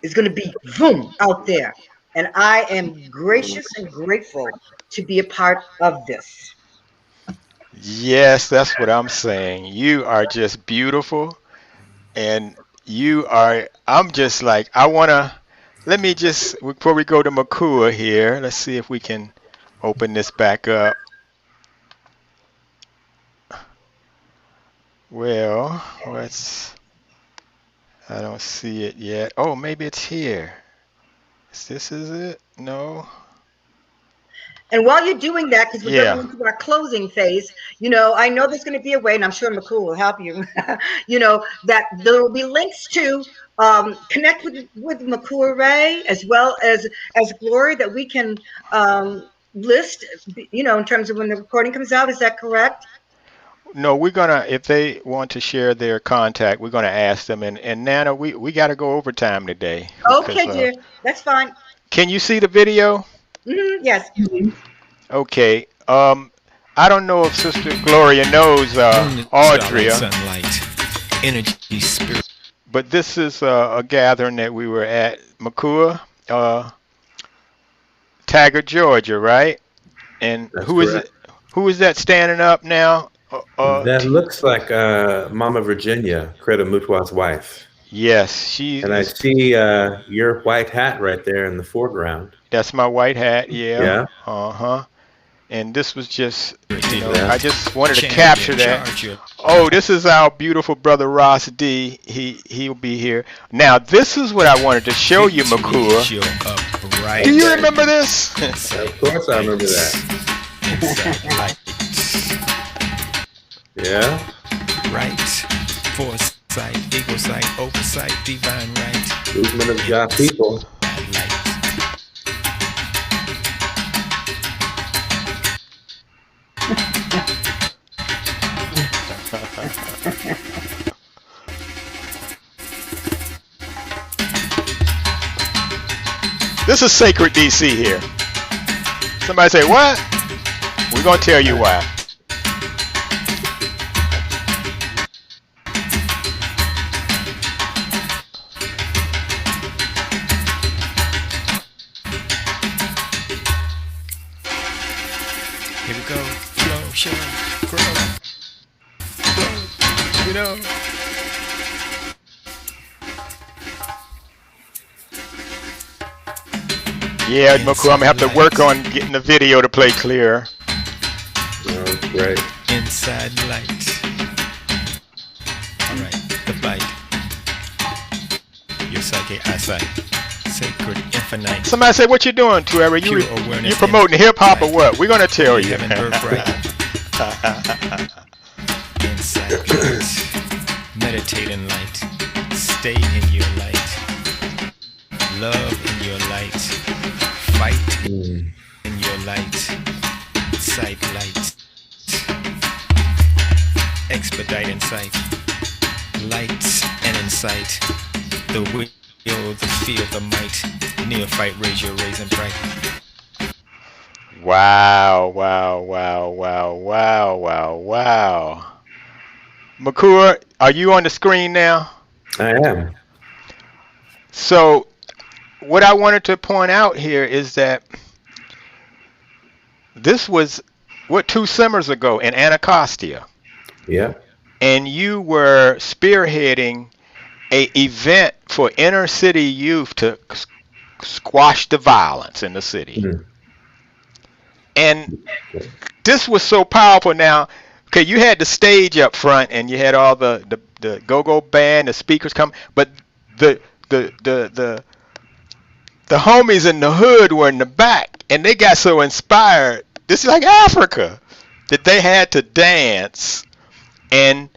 is going to be boom out there. And I am gracious and grateful to be a part of this. Yes, that's what I'm saying. You are just beautiful, and you are. I'm just like I wanna. Let me just before we go to Makua here. Let's see if we can open this back up. Well, let's. I don't see it yet. Oh, maybe it's here. This is it? No. And while you're doing that, because we're going Yeah. into our closing phase, I know there's going to be a way, and I'm sure McCool will help you, that there will be links to connect with McCool Ray as well as Glory that we can list, in terms of when the recording comes out. Is that correct? No, we're gonna if they want to share their contact, we're gonna ask them. And Nana, we got to go overtime today because Okay, dear. That's fine. can you see the video? Yes. Okay. I don't know if Sister Gloria knows Moon, starlight, Audria, sunlight, energy, spirit. but this is a gathering that we were at Makua, Taggart, Georgia, right? And That's who is correct. it? Who is that standing up now? That looks like Mama Virginia, Creta Mutwa's wife. Yes, she And I is. see your white hat right there in the foreground. That's my white hat. Yeah. Yeah, Uh-huh. And this was just, yeah. I just wanted to capture Champion, that. charge your Oh, this is our beautiful brother Ross D. He'll be here. Now, this is what I wanted to show you, victory is Makua. your upright. Do you remember this? Of course I remember that. Inside light, Yeah. right. Foresight, ego sight, oversight, divine right. Movement of Jah people. Light. This is Sacred DC here. Somebody say, what? We're going to tell you why. Here we go. Flow, show, grow, grow. Yeah, Makua, I'm going to have to work on getting the video to play clear. Oh, that's great. Inside light. Alright, the light. Your psyche eyesight. Sacred, infinite. Somebody say, what you doing, Tuera? Pure awareness You promoting hip hop or what? We're going to tell you. Heaven birthright. Inside light. Meditate in light. Stay in your light. Love in your light. Fight in your light. Sight light. Expedite in sight. Light and insight. The will, the feel, the might. Neophyte, raise your raising bright. Wow, wow, wow, wow, wow, wow, wow. McClure, are you on the screen now? I am. So, what I wanted to point out here is that this was what 2 summers ago in Anacostia, Yeah. and you were spearheading a event for inner city youth to squash the violence in the city. Mm. And this was so powerful. Now, okay, you had the stage up front, and you had all the go-go band, the speakers come, but the the the the the homies in the hood were in the back, and they got so inspired. This is like Africa that they had to dance, and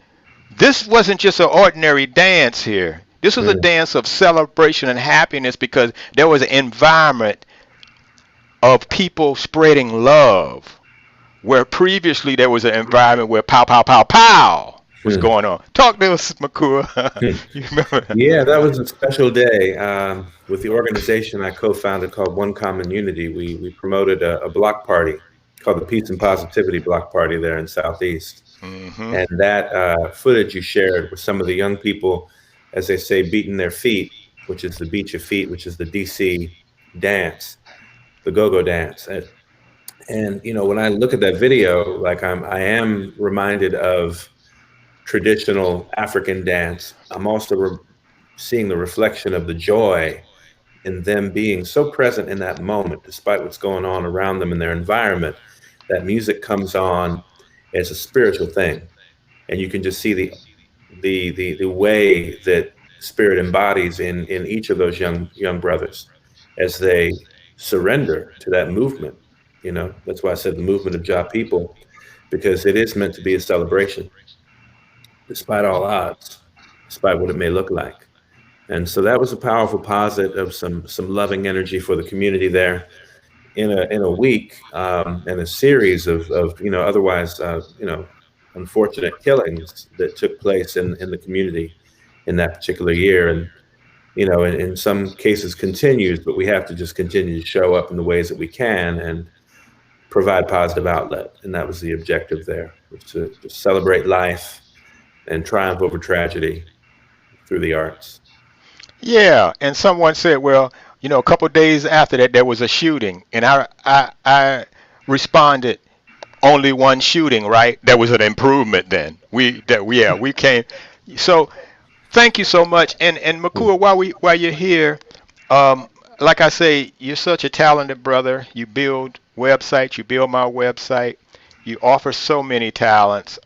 this wasn't just an ordinary dance here. This was a Mm. dance of celebration and happiness because there was an environment of people spreading love, where previously there was an environment where pow, pow, pow, pow was Mm. going on. Talk to us, McCool. Mm. You remember? Yeah, that was a special day. With the organization I co-founded called One Common Unity, we promoted a block party called the Peace and Positivity Block Party there in Southeast. Hmm. And that footage you shared with some of the young people, as they say, beating their feet, which is the beat your feet, which is the DC dance, the go-go dance. And you know, when I look at that video, like I am reminded of traditional African dance. I'm also seeing the reflection of the joy in them being so present in that moment, despite what's going on around them in their environment. That music comes on as a spiritual thing, and you can just see the way that spirit embodies in each of those young brothers as they surrender to that movement. You know, that's why I said the movement of Jah people, because it is meant to be a celebration, despite all odds, despite what it may look like. And so that was a powerful posit of some loving energy for the community there in a week, and a series of you know, otherwise you know, unfortunate killings that took place in the community in that particular year. And you know, in some cases continues, but we have to just continue to show up in the ways that we can and provide positive outlet. And that was the objective there, was to celebrate life and triumph over tragedy through the arts. Yeah, and someone said, well, a couple of days after that, there was a shooting, and I responded, only one shooting, right? That was an improvement. Then we came. So thank you so much, and Makua, while you're here, um, like I say, you're such a talented brother. You build websites, you build my website, you offer so many talents.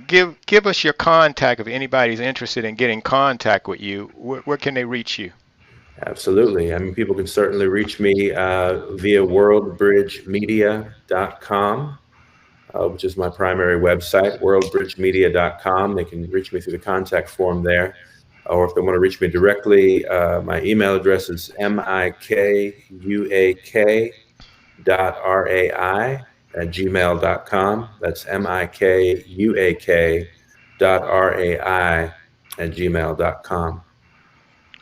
Give us your contact if anybody's interested in getting contact with you. Where can they reach you? Absolutely. I mean, people can certainly reach me via worldbridgemedia.com, which is my primary website, worldbridgemedia.com. They can reach me through the contact form there. Or if they want to reach me directly, my email address is mikuak.rai@gmail.com. That's mikuak.rai@gmail.com.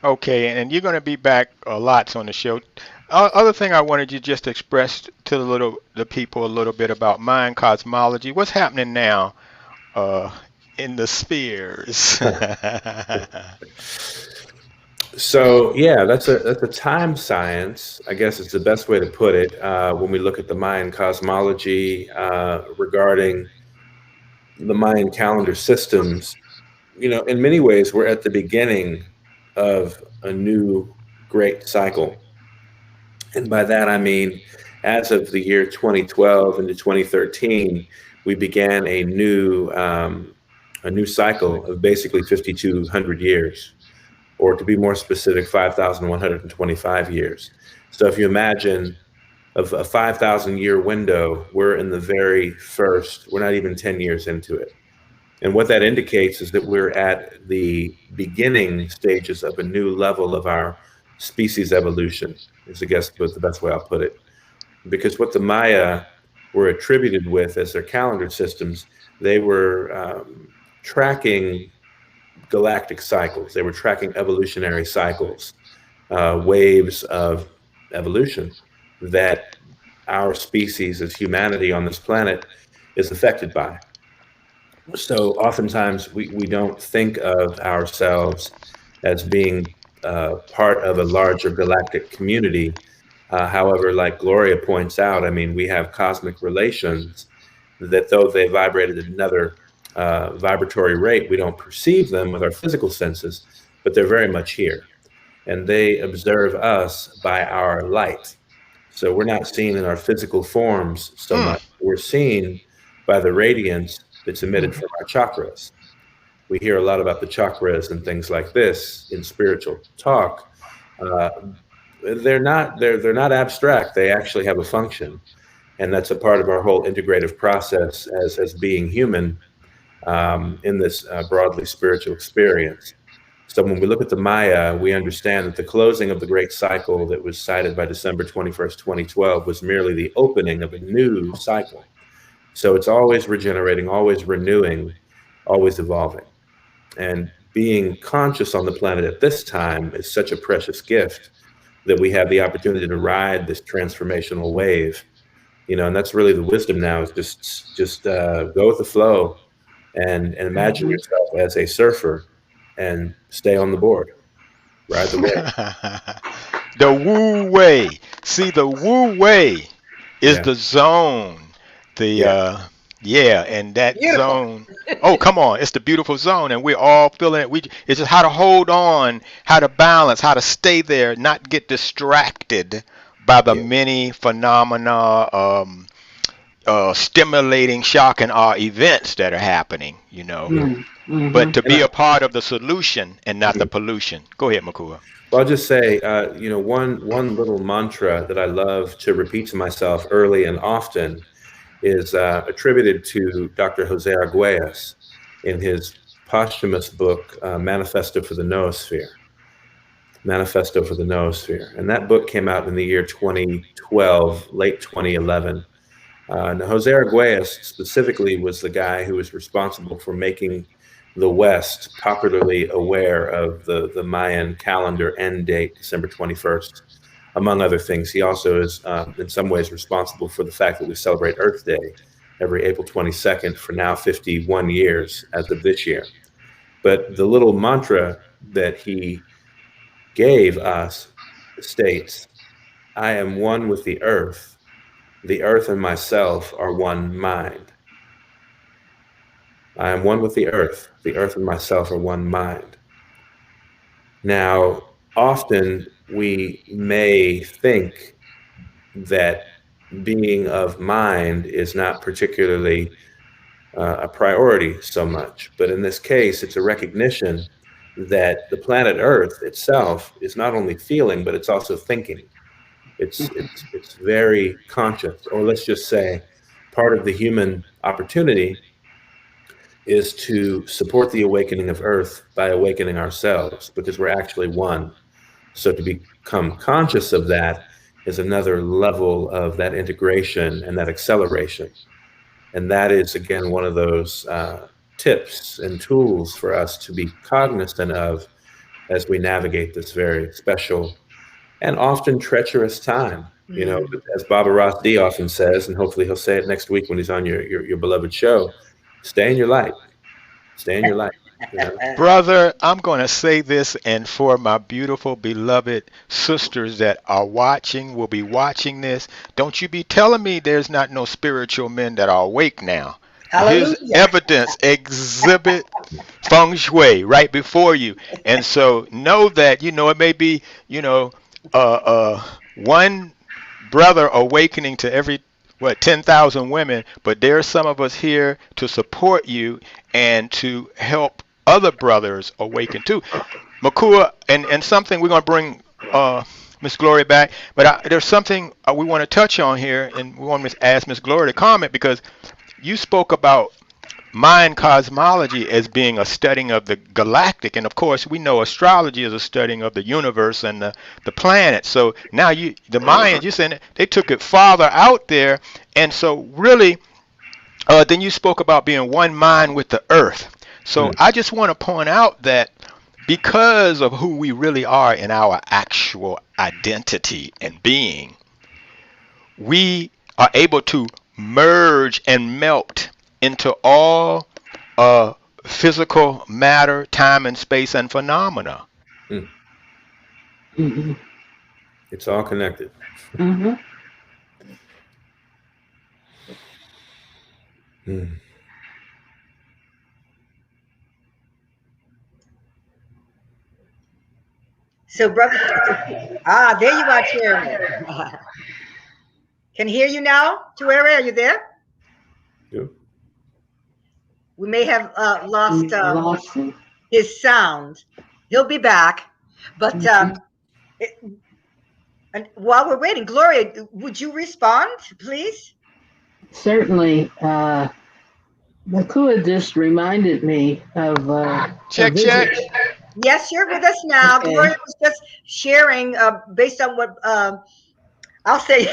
Okay, and you're going to be back lots on the show. Other thing I wanted you just to express to the people a little bit about mind cosmology. What's happening now uh, in the spheres? So yeah, that's a time science, I guess is the best way to put it. When we look at the Mayan cosmology regarding the Mayan calendar systems, you know, in many ways, we're at the beginning of a new great cycle, and by that I mean, as of the year 2012 into 2013, we began a new cycle of basically 5,200 years, or to be more specific, 5,125 years. So if you imagine of a 5,000 year window, we're in the very first, we're not even 10 years into it. And what that indicates is that we're at the beginning stages of a new level of our species evolution, is I guess was the best way I'll put it. Because what the Maya were attributed with as their calendar systems, they were tracking galactic cycles. They were tracking evolutionary cycles, waves of evolution that our species as humanity on this planet is affected by. So oftentimes we don't think of ourselves as being part of a larger galactic community. However, like Gloria points out, I mean, we have cosmic relations that, though they vibrate at another vibratory rate, we don't perceive them with our physical senses, but they're very much here. And they observe us by our light. So we're not seen in our physical forms so Mm. much. We're seen by the radiance that's emitted Mhm. from our chakras. We hear a lot about the chakras and things like this in spiritual talk. Uh, they're not abstract. They actually have a function, and that's a part of our whole integrative process as being human in this broadly spiritual experience. So when we look at the Maya, we understand that the closing of the great cycle that was cited by December 21st, 2012 was merely the opening of a new cycle. So it's always regenerating, always renewing, always evolving. And being conscious on the planet at this time is such a precious gift that we have the opportunity to ride this transformational wave. And that's really the wisdom now, is just go with the flow and imagine Mhm. yourself as a surfer and stay on the board, ride the wave. The Wu Wei. See, the Wu Wei is Yeah, the zone. The yeah, yeah, and that Beautiful. zone. Oh, come on, it's the beautiful zone, and we're all feeling it. It's just how to hold on, how to balance, how to stay there, not get distracted by the yeah. many phenomena, stimulating, shocking events that are happening. Yeah. Mhm. But Mhm. to And be a part of the solution and not the pollution. Go ahead, Makua. I'll just say, one little mantra that I love to repeat to myself early and often is attributed to Dr. Jose Arguelles in his posthumous book, Manifesto for the Noosphere. And that book came out in the year 2012, late 2011. And Jose Arguelles specifically was the guy who was responsible for making the West popularly aware of the Mayan calendar end date, December 21st. Among other things, he also is in some ways responsible for the fact that we celebrate Earth Day every April 22nd for now 51 years as of this year. But the little mantra that he gave us states, I am one with the earth. The earth and myself are one mind. I am one with the earth. The earth and myself are one mind. Now, often we may think that being of mind is not particularly a priority so much. But in this case, it's a recognition that the planet Earth itself is not only feeling, but it's also thinking. It's very conscious, or let's just say, part of the human opportunity is to support the awakening of Earth by awakening ourselves, because we're actually one. So to become conscious of that is another level of that integration and that acceleration. And that is, again, one of those tips and tools for us to be cognizant of as we navigate this very special and often treacherous time. Mm. As Baba Ross D often says, and hopefully he'll say it next week when he's on your beloved show, stay in your light, stay in your light. You know, Brother, I'm going to say this, and for my beautiful, beloved sisters that are watching, will be watching this, don't you be telling me there's not no spiritual men that are awake now. Here's Hallelujah. evidence, exhibit feng shui right before you. And so know that, it may be, one brother awakening to every, 10,000 women, but there's some of us here to support you and to help other brothers awaken too. Makua, and something we're going to bring Miss Gloria back, but there's something we want to touch on here, and we want to ask Miss Gloria to comment because you spoke about mind cosmology as being a studying of the galactic, and of course we know astrology is a studying of the universe and the planet. So now the Mayans, you saying they took it farther out there, and so really then you spoke about being one mind with the earth. So mm, I just want to point out that because of who we really are in our actual identity and being, we are able to merge and melt into all uh, physical matter, time and space, and phenomena. Mm. Mm-hmm. It's all connected. Mm-hmm. Mm. So, brother, there you are, Cherry. Can hear you now, Cherry. Are you there? Yep. We may have lost We lost him. his sound. He'll be back. But Mm-hmm. and while we're waiting, Gloria, would you respond, please? Certainly, Nakua just reminded me of a Check, check. visit. Yes, you're with us now. Okay. Gloria was just sharing based on what I'll say.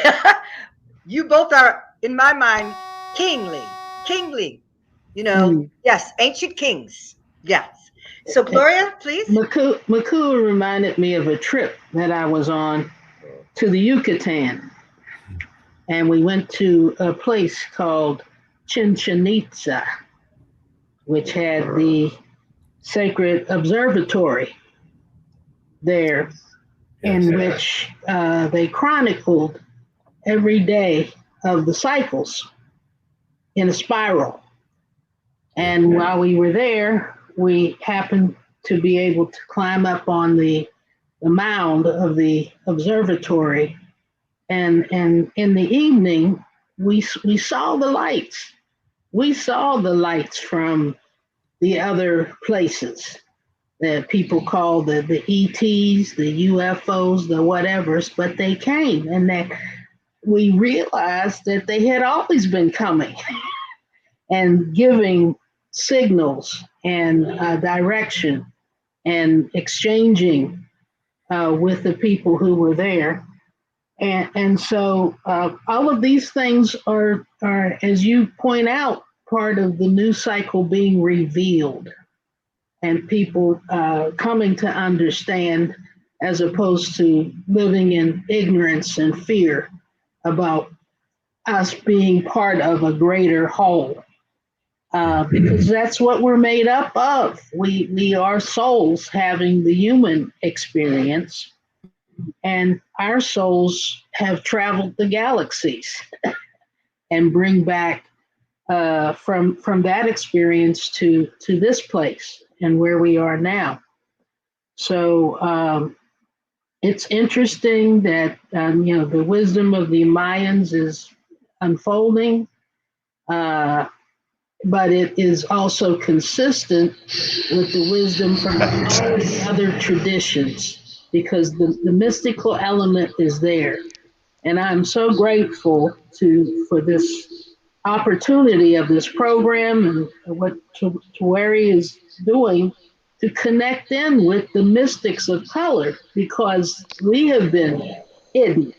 You both are, in my mind, kingly. Mm. Yes, ancient kings. Yes. So, Gloria, please. Makua reminded me of a trip that I was on to the Yucatan, and we went to a place called Chichen Itza, which had the sacred observatory there, Yes. in which they chronicled every day of the cycles in a spiral. Yeah. And while we were there, we happened to be able to climb up on the mound of the observatory. And in the evening, we saw the lights. We saw the lights from the other places that people call the ETs, the UFOs, the whatevers, but they came and that we realized that they had always been coming and giving signals and direction and exchanging with the people who were there. And so all of these things are, as you point out, part of the new cycle being revealed and people coming to understand as opposed to living in ignorance and fear about us being part of a greater whole. Because that's what we're made up of. We are souls having the human experience, and our souls have traveled the galaxies and bring back from that experience to this place and where we are now. So it's interesting that the wisdom of the Mayans is unfolding, uh, but it is also consistent with the wisdom from all the other traditions because the mystical element is there. And I'm so grateful for this opportunity of this program and what Tuwari is doing to connect in with the mystics of color because we have been hidden.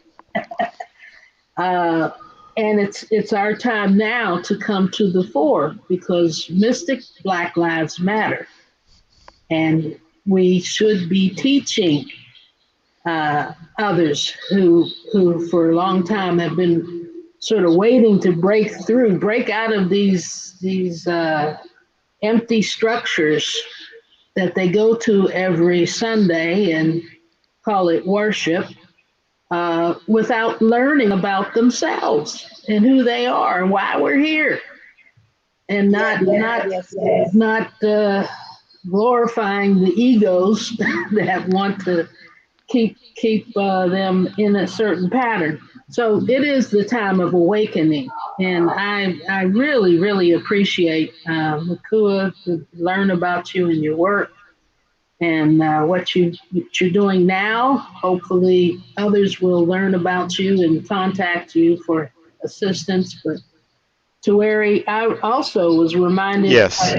Uh, and it's our time now to come to the fore because mystic Black Lives Matter. And we should be teaching others who for a long time have been sort of waiting to break out of these empty structures that they go to every Sunday and call it worship, without learning about themselves and who they are and why we're here, and Yes, yes. not glorifying the egos that want to keep them in a certain pattern. So it is the time of awakening, and I really appreciate Makua to learn about you and your work and what you're doing now. Hopefully, others will learn about you and contact you for assistance. But Tuwari, I also was reminded Yes.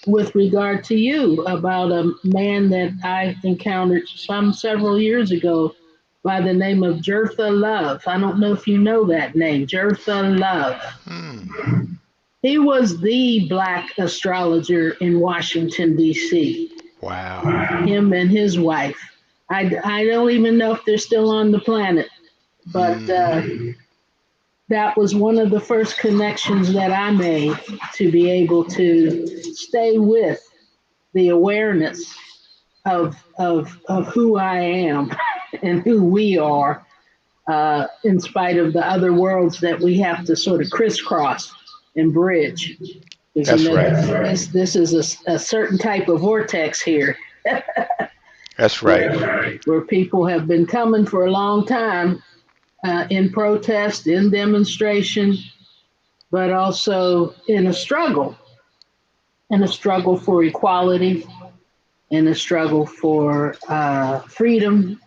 with regard to you about a man that I encountered several years ago by the name of Jertha Love. I don't know if you know that name, Jertha Love. Hmm. He was the black astrologer in Washington, D.C., Wow. him and his wife. I don't even know if they're still on the planet, but Hmm. that was one of the first connections that I made to be able to stay with the awareness of who I am and who we are, in spite of the other worlds that we have to sort of crisscross and bridge. Because That's right. this is a certain type of vortex here That's right. where people have been coming for a long time, in protest, in demonstration, but also in a struggle for equality, in a struggle for freedom,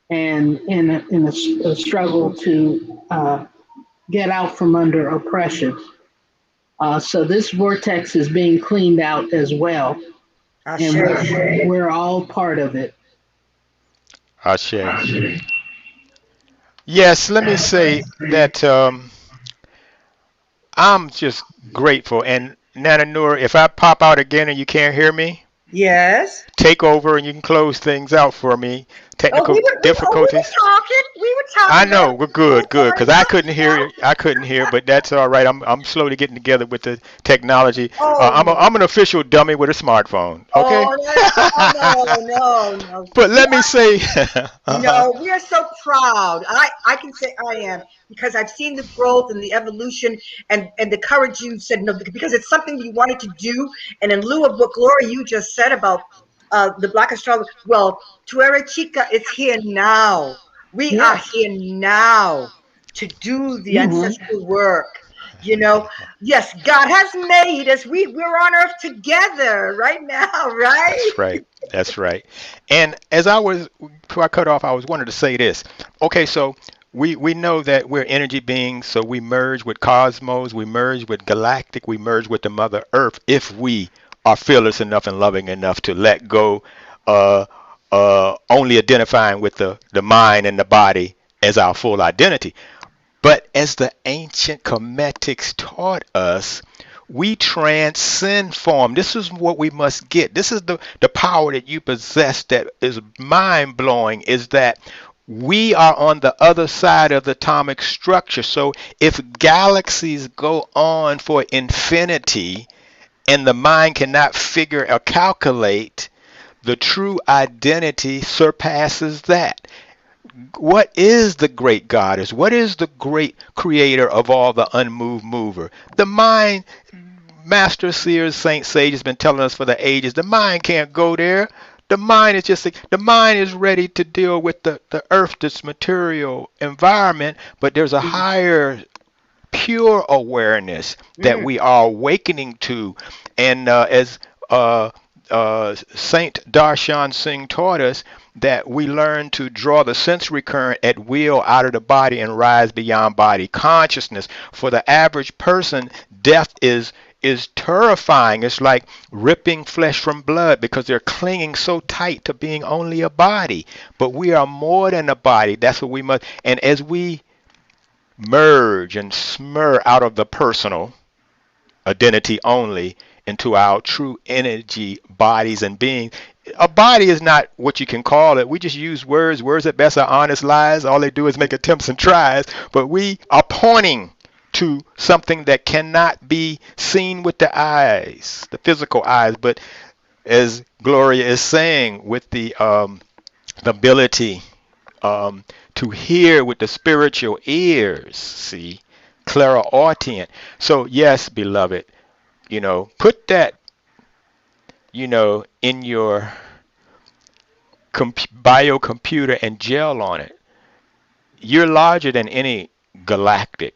and in a struggle to get out from under oppression. So this vortex is being cleaned out as well, and Ashe. we're all part of it. Ashe. Yes, let me say that I'm just grateful. And Nana Noor, if I pop out again and you can't hear me, Yes. take over and you can close things out for me. Oh, Technical we were difficulties. talking. We were I talking. know, we're We're good, good, going because I couldn't hear, I couldn't hear, but that's all right. I'm slowly getting together with the technology. Oh, I'm an official dummy with a smartphone, okay? oh, no. But let me say, uh-huh, No, we are so proud. I can say I am because I've seen the growth and the evolution and the courage you said no because it's something you wanted to do. And in lieu of what Gloria you just said about the Black astrology, well, Tuere Chica is here now. We are Yes. here now to do the Mm-hmm. ancestral work. You know, yes, God has made us. We're on earth together right now, right? that's right, that's right. And as I was, before I cut off, I was wanted to say this. Okay, so we know that we're energy beings, so we merge with cosmos, we merge with galactic, we merge with the Mother Earth if we are fearless enough and loving enough to let go, uh, only identifying with the mind and the body as our full identity. But as the ancient Cometics taught us, we transcend form. This is what we must get. This is the power that you possess that is mind blowing, is that we are on the other side of the atomic structure. So if galaxies go on for infinity and the mind cannot figure or calculate, the true identity surpasses that. What is the great goddess? What is the great creator of all the unmoved mover? The mind, master seers, saint sage has been telling us for the ages, the mind can't go there. The mind is just, the mind is ready to deal with the earth, this material environment, but there's a higher pure awareness that Mm, we are awakening to. And as Saint Darshan Singh taught us, that we learn to draw the sensory current at will out of the body and rise beyond body consciousness. For the average person, death is terrifying. It's like ripping flesh from blood because they're clinging so tight to being only a body. But we are more than a body. That's what we must. And as we merge and smur out of the personal identity only into our true energy bodies and being. A body is not what you can call it. We just use words. Words at best are honest lies. All they do is make attempts and tries. But we are pointing to something that cannot be seen with the eyes, the physical eyes. But as Gloria is saying, with the ability to hear with the spiritual ears, see, clairaudient. So yes, beloved, put that, in your biocomputer and gel on it. You're larger than any galactic.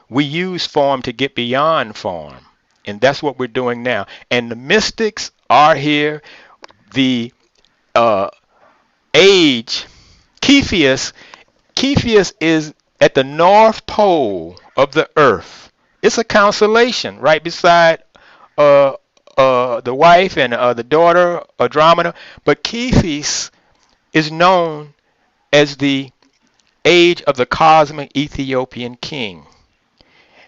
We use form to get beyond form, and that's what we're doing now. And the mystics are here. The uh, age, Cepheus, Cepheus is at the north pole of the earth. It's a constellation right beside uh, the wife and the daughter, Andromeda. But Cepheus is known as the age of the cosmic Ethiopian king.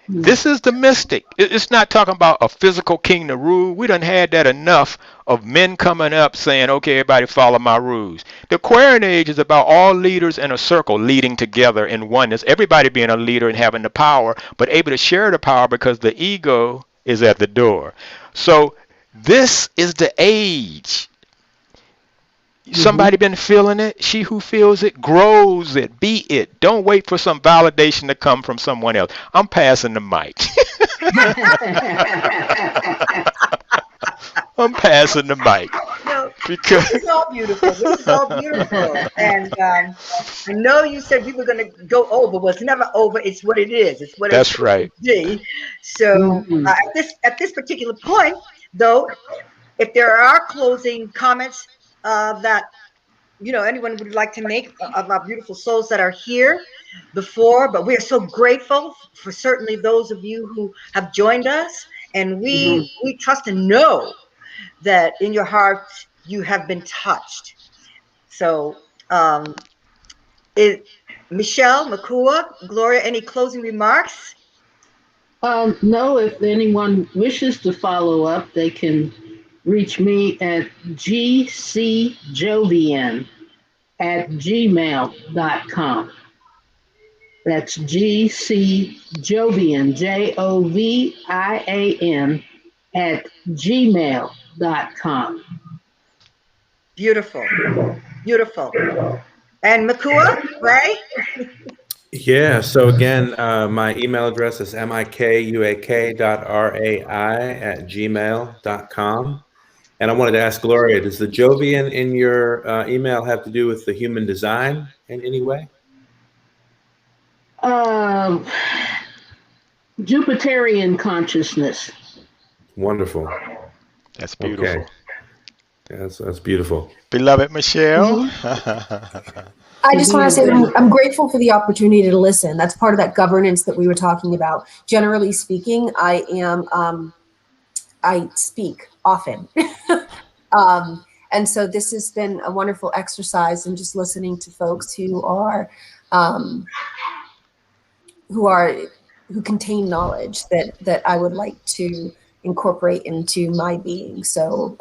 This is the mystic. It's not talking about a physical king to rule. We done had that enough of men coming up saying, okay, everybody follow my rules. The Aquarian age is about all leaders in a circle leading together in oneness, everybody being a leader and having the power, but able to share the power because the ego is at the door. So this is the age. Mm-hmm. Somebody been feeling it? She who feels it grows it. Be it. Don't wait for some validation to come from someone else. I'm passing the mic. I'm passing the mic No, this because is all beautiful. This is all beautiful. And I know you said we were going to go over. Well, it's never over. It's what it is. It's what it's that's supposed to right. be. So Mhm. at this particular point, though, if there are closing comments that anyone would like to make of our beautiful souls that are here before, but we are so grateful for certainly those of you who have joined us, and Mhm. we trust and know that in your hearts you have been touched. So, it, Michelle, Makua, Gloria, any closing remarks? No, if anyone wishes to follow up, they can reach me at gcjovian@gmail.com. That's gcjovian, Jovian, @gmail.com. Beautiful, beautiful. And Makua, Ray? Yeah. So again, my email address is mikuak.rai@gmail.com. And I wanted to ask Gloria, does the Jovian in your email have to do with the human design in any way? Um, Jupiterian consciousness. Wonderful. That's Okay. beautiful. That's beautiful. Beloved Michelle. Mm-hmm. I To just be want to say that in. I'm grateful for the opportunity to listen. That's part of that governance that we were talking about. Generally speaking, I speak often. And so this has been a wonderful exercise in just listening to folks um, who are who contain knowledge that I would like to incorporate into my being. So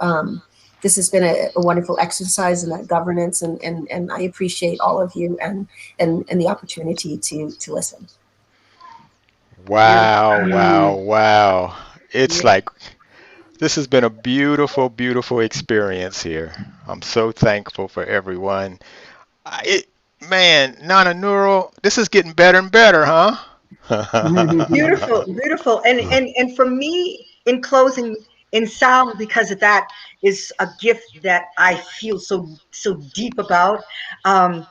this has been a wonderful exercise in that governance, and I appreciate all of you and the opportunity to listen. Beautiful. Wow, wow, Mm. wow. It's Yeah. like this has been a beautiful, beautiful experience here. I'm so thankful for everyone. It, man, Nana Neural, this is getting better and better, huh? Beautiful, beautiful. And for me, in closing, in sound, because of that is a gift that I feel so deep about. Um,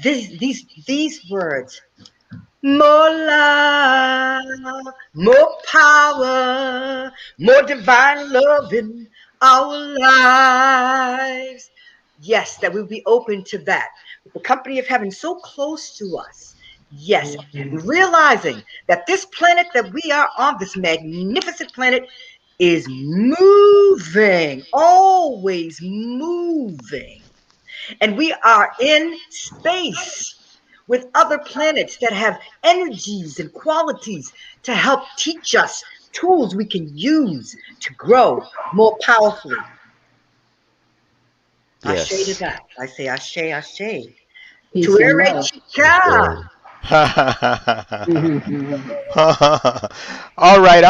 these words: more love, more power, more divine love in our lives. Yes, that we'll be open to that. With the company of heaven so close to us. Yes, and realizing that this planet that we are on, this magnificent planet, is moving, always moving. And we are in space with other planets that have energies and qualities to help teach us tools we can use to grow more powerfully. Ashe to Yes. that. I say ashe, ashe. Peace and Tuere love. That's chica. right. Mhm. All right,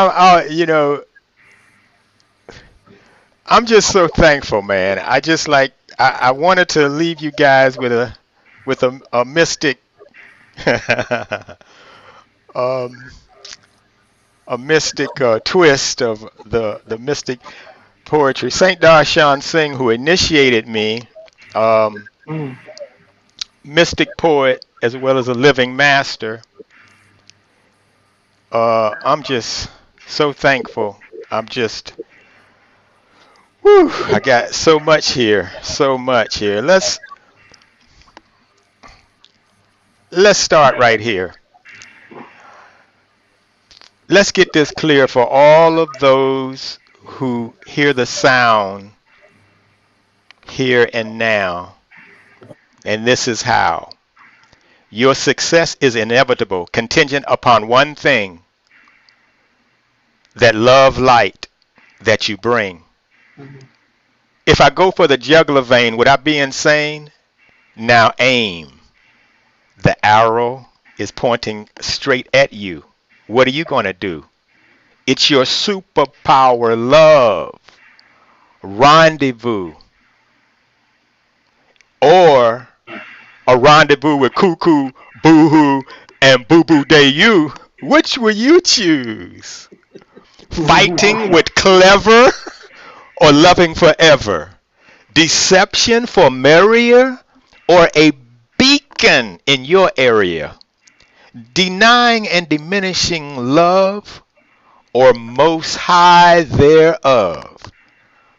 I'm just so thankful, man. I wanted to leave you guys with a mystic um a mystic twist of the mystic poetry. Saint Darshan Singh, who initiated me, um, Mm. mystic poet as well as a living master. I'm just so thankful. I'm just, whew, I got so much here, so much here. Let's start right here. Let's get this clear for all of those who hear the sound here and now. And this is how. Your success is inevitable, contingent upon one thing: that love light that you bring. Mhm. If I go for the jugular vein, would I be insane? Now aim. The arrow is pointing straight at you. What are you going to do? It's your superpower love rendezvous, or a rendezvous with Cuckoo, Boo Hoo, and Boo Boo Day You. Which will you choose? Fighting with clever or loving forever? Deception for merrier or a beacon in your area? Denying and diminishing love or most high thereof?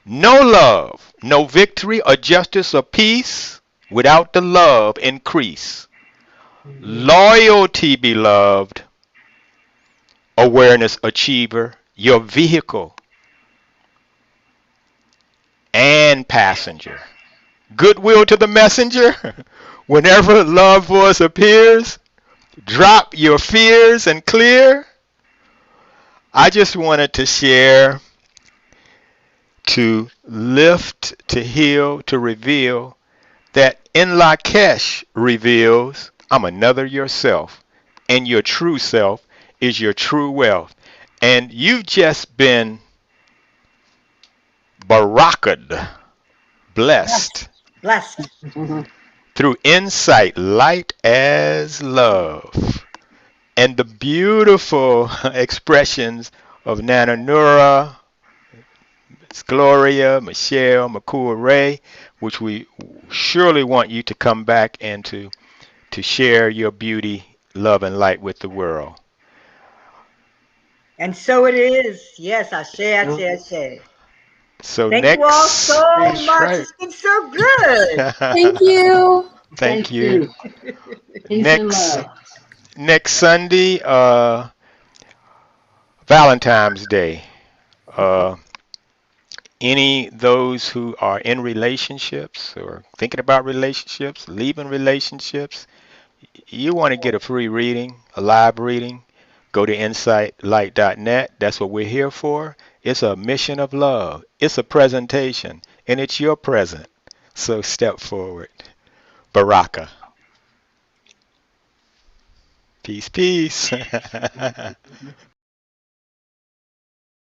No love, no victory or justice or peace without the love increase. Loyalty, beloved, awareness achiever, your vehicle and passenger. Goodwill to the messenger. Whenever love voice appears, drop your fears and clear. I just wanted to share, to lift, to heal, to reveal that in Lakesh reveals I'm another yourself, and your true self is your true wealth. And you've just been barakad, Blessed. blessed, Blessed. Mhm. through insight, light as love. And the beautiful expressions of Nana Nura, Miss Gloria, Michelle, Makua Ray, which we surely want you to come back and to share your beauty, love, and light with the world. And so it is. Yes, Ashe, Ashe, Ashe. So Thank you all so next, Thank that's much. right. It's been so good. Thank you. Thank thank you. you. Peace and Next love. next Sunday, Valentine's Day. Uh, any those who are in relationships or thinking about relationships, leaving relationships, you want to get a free reading, a live reading, go to insightlight.net. That's what we're here for. It's a mission of love. It's a presentation, and it's your present. So step forward. Baraka. Peace, peace.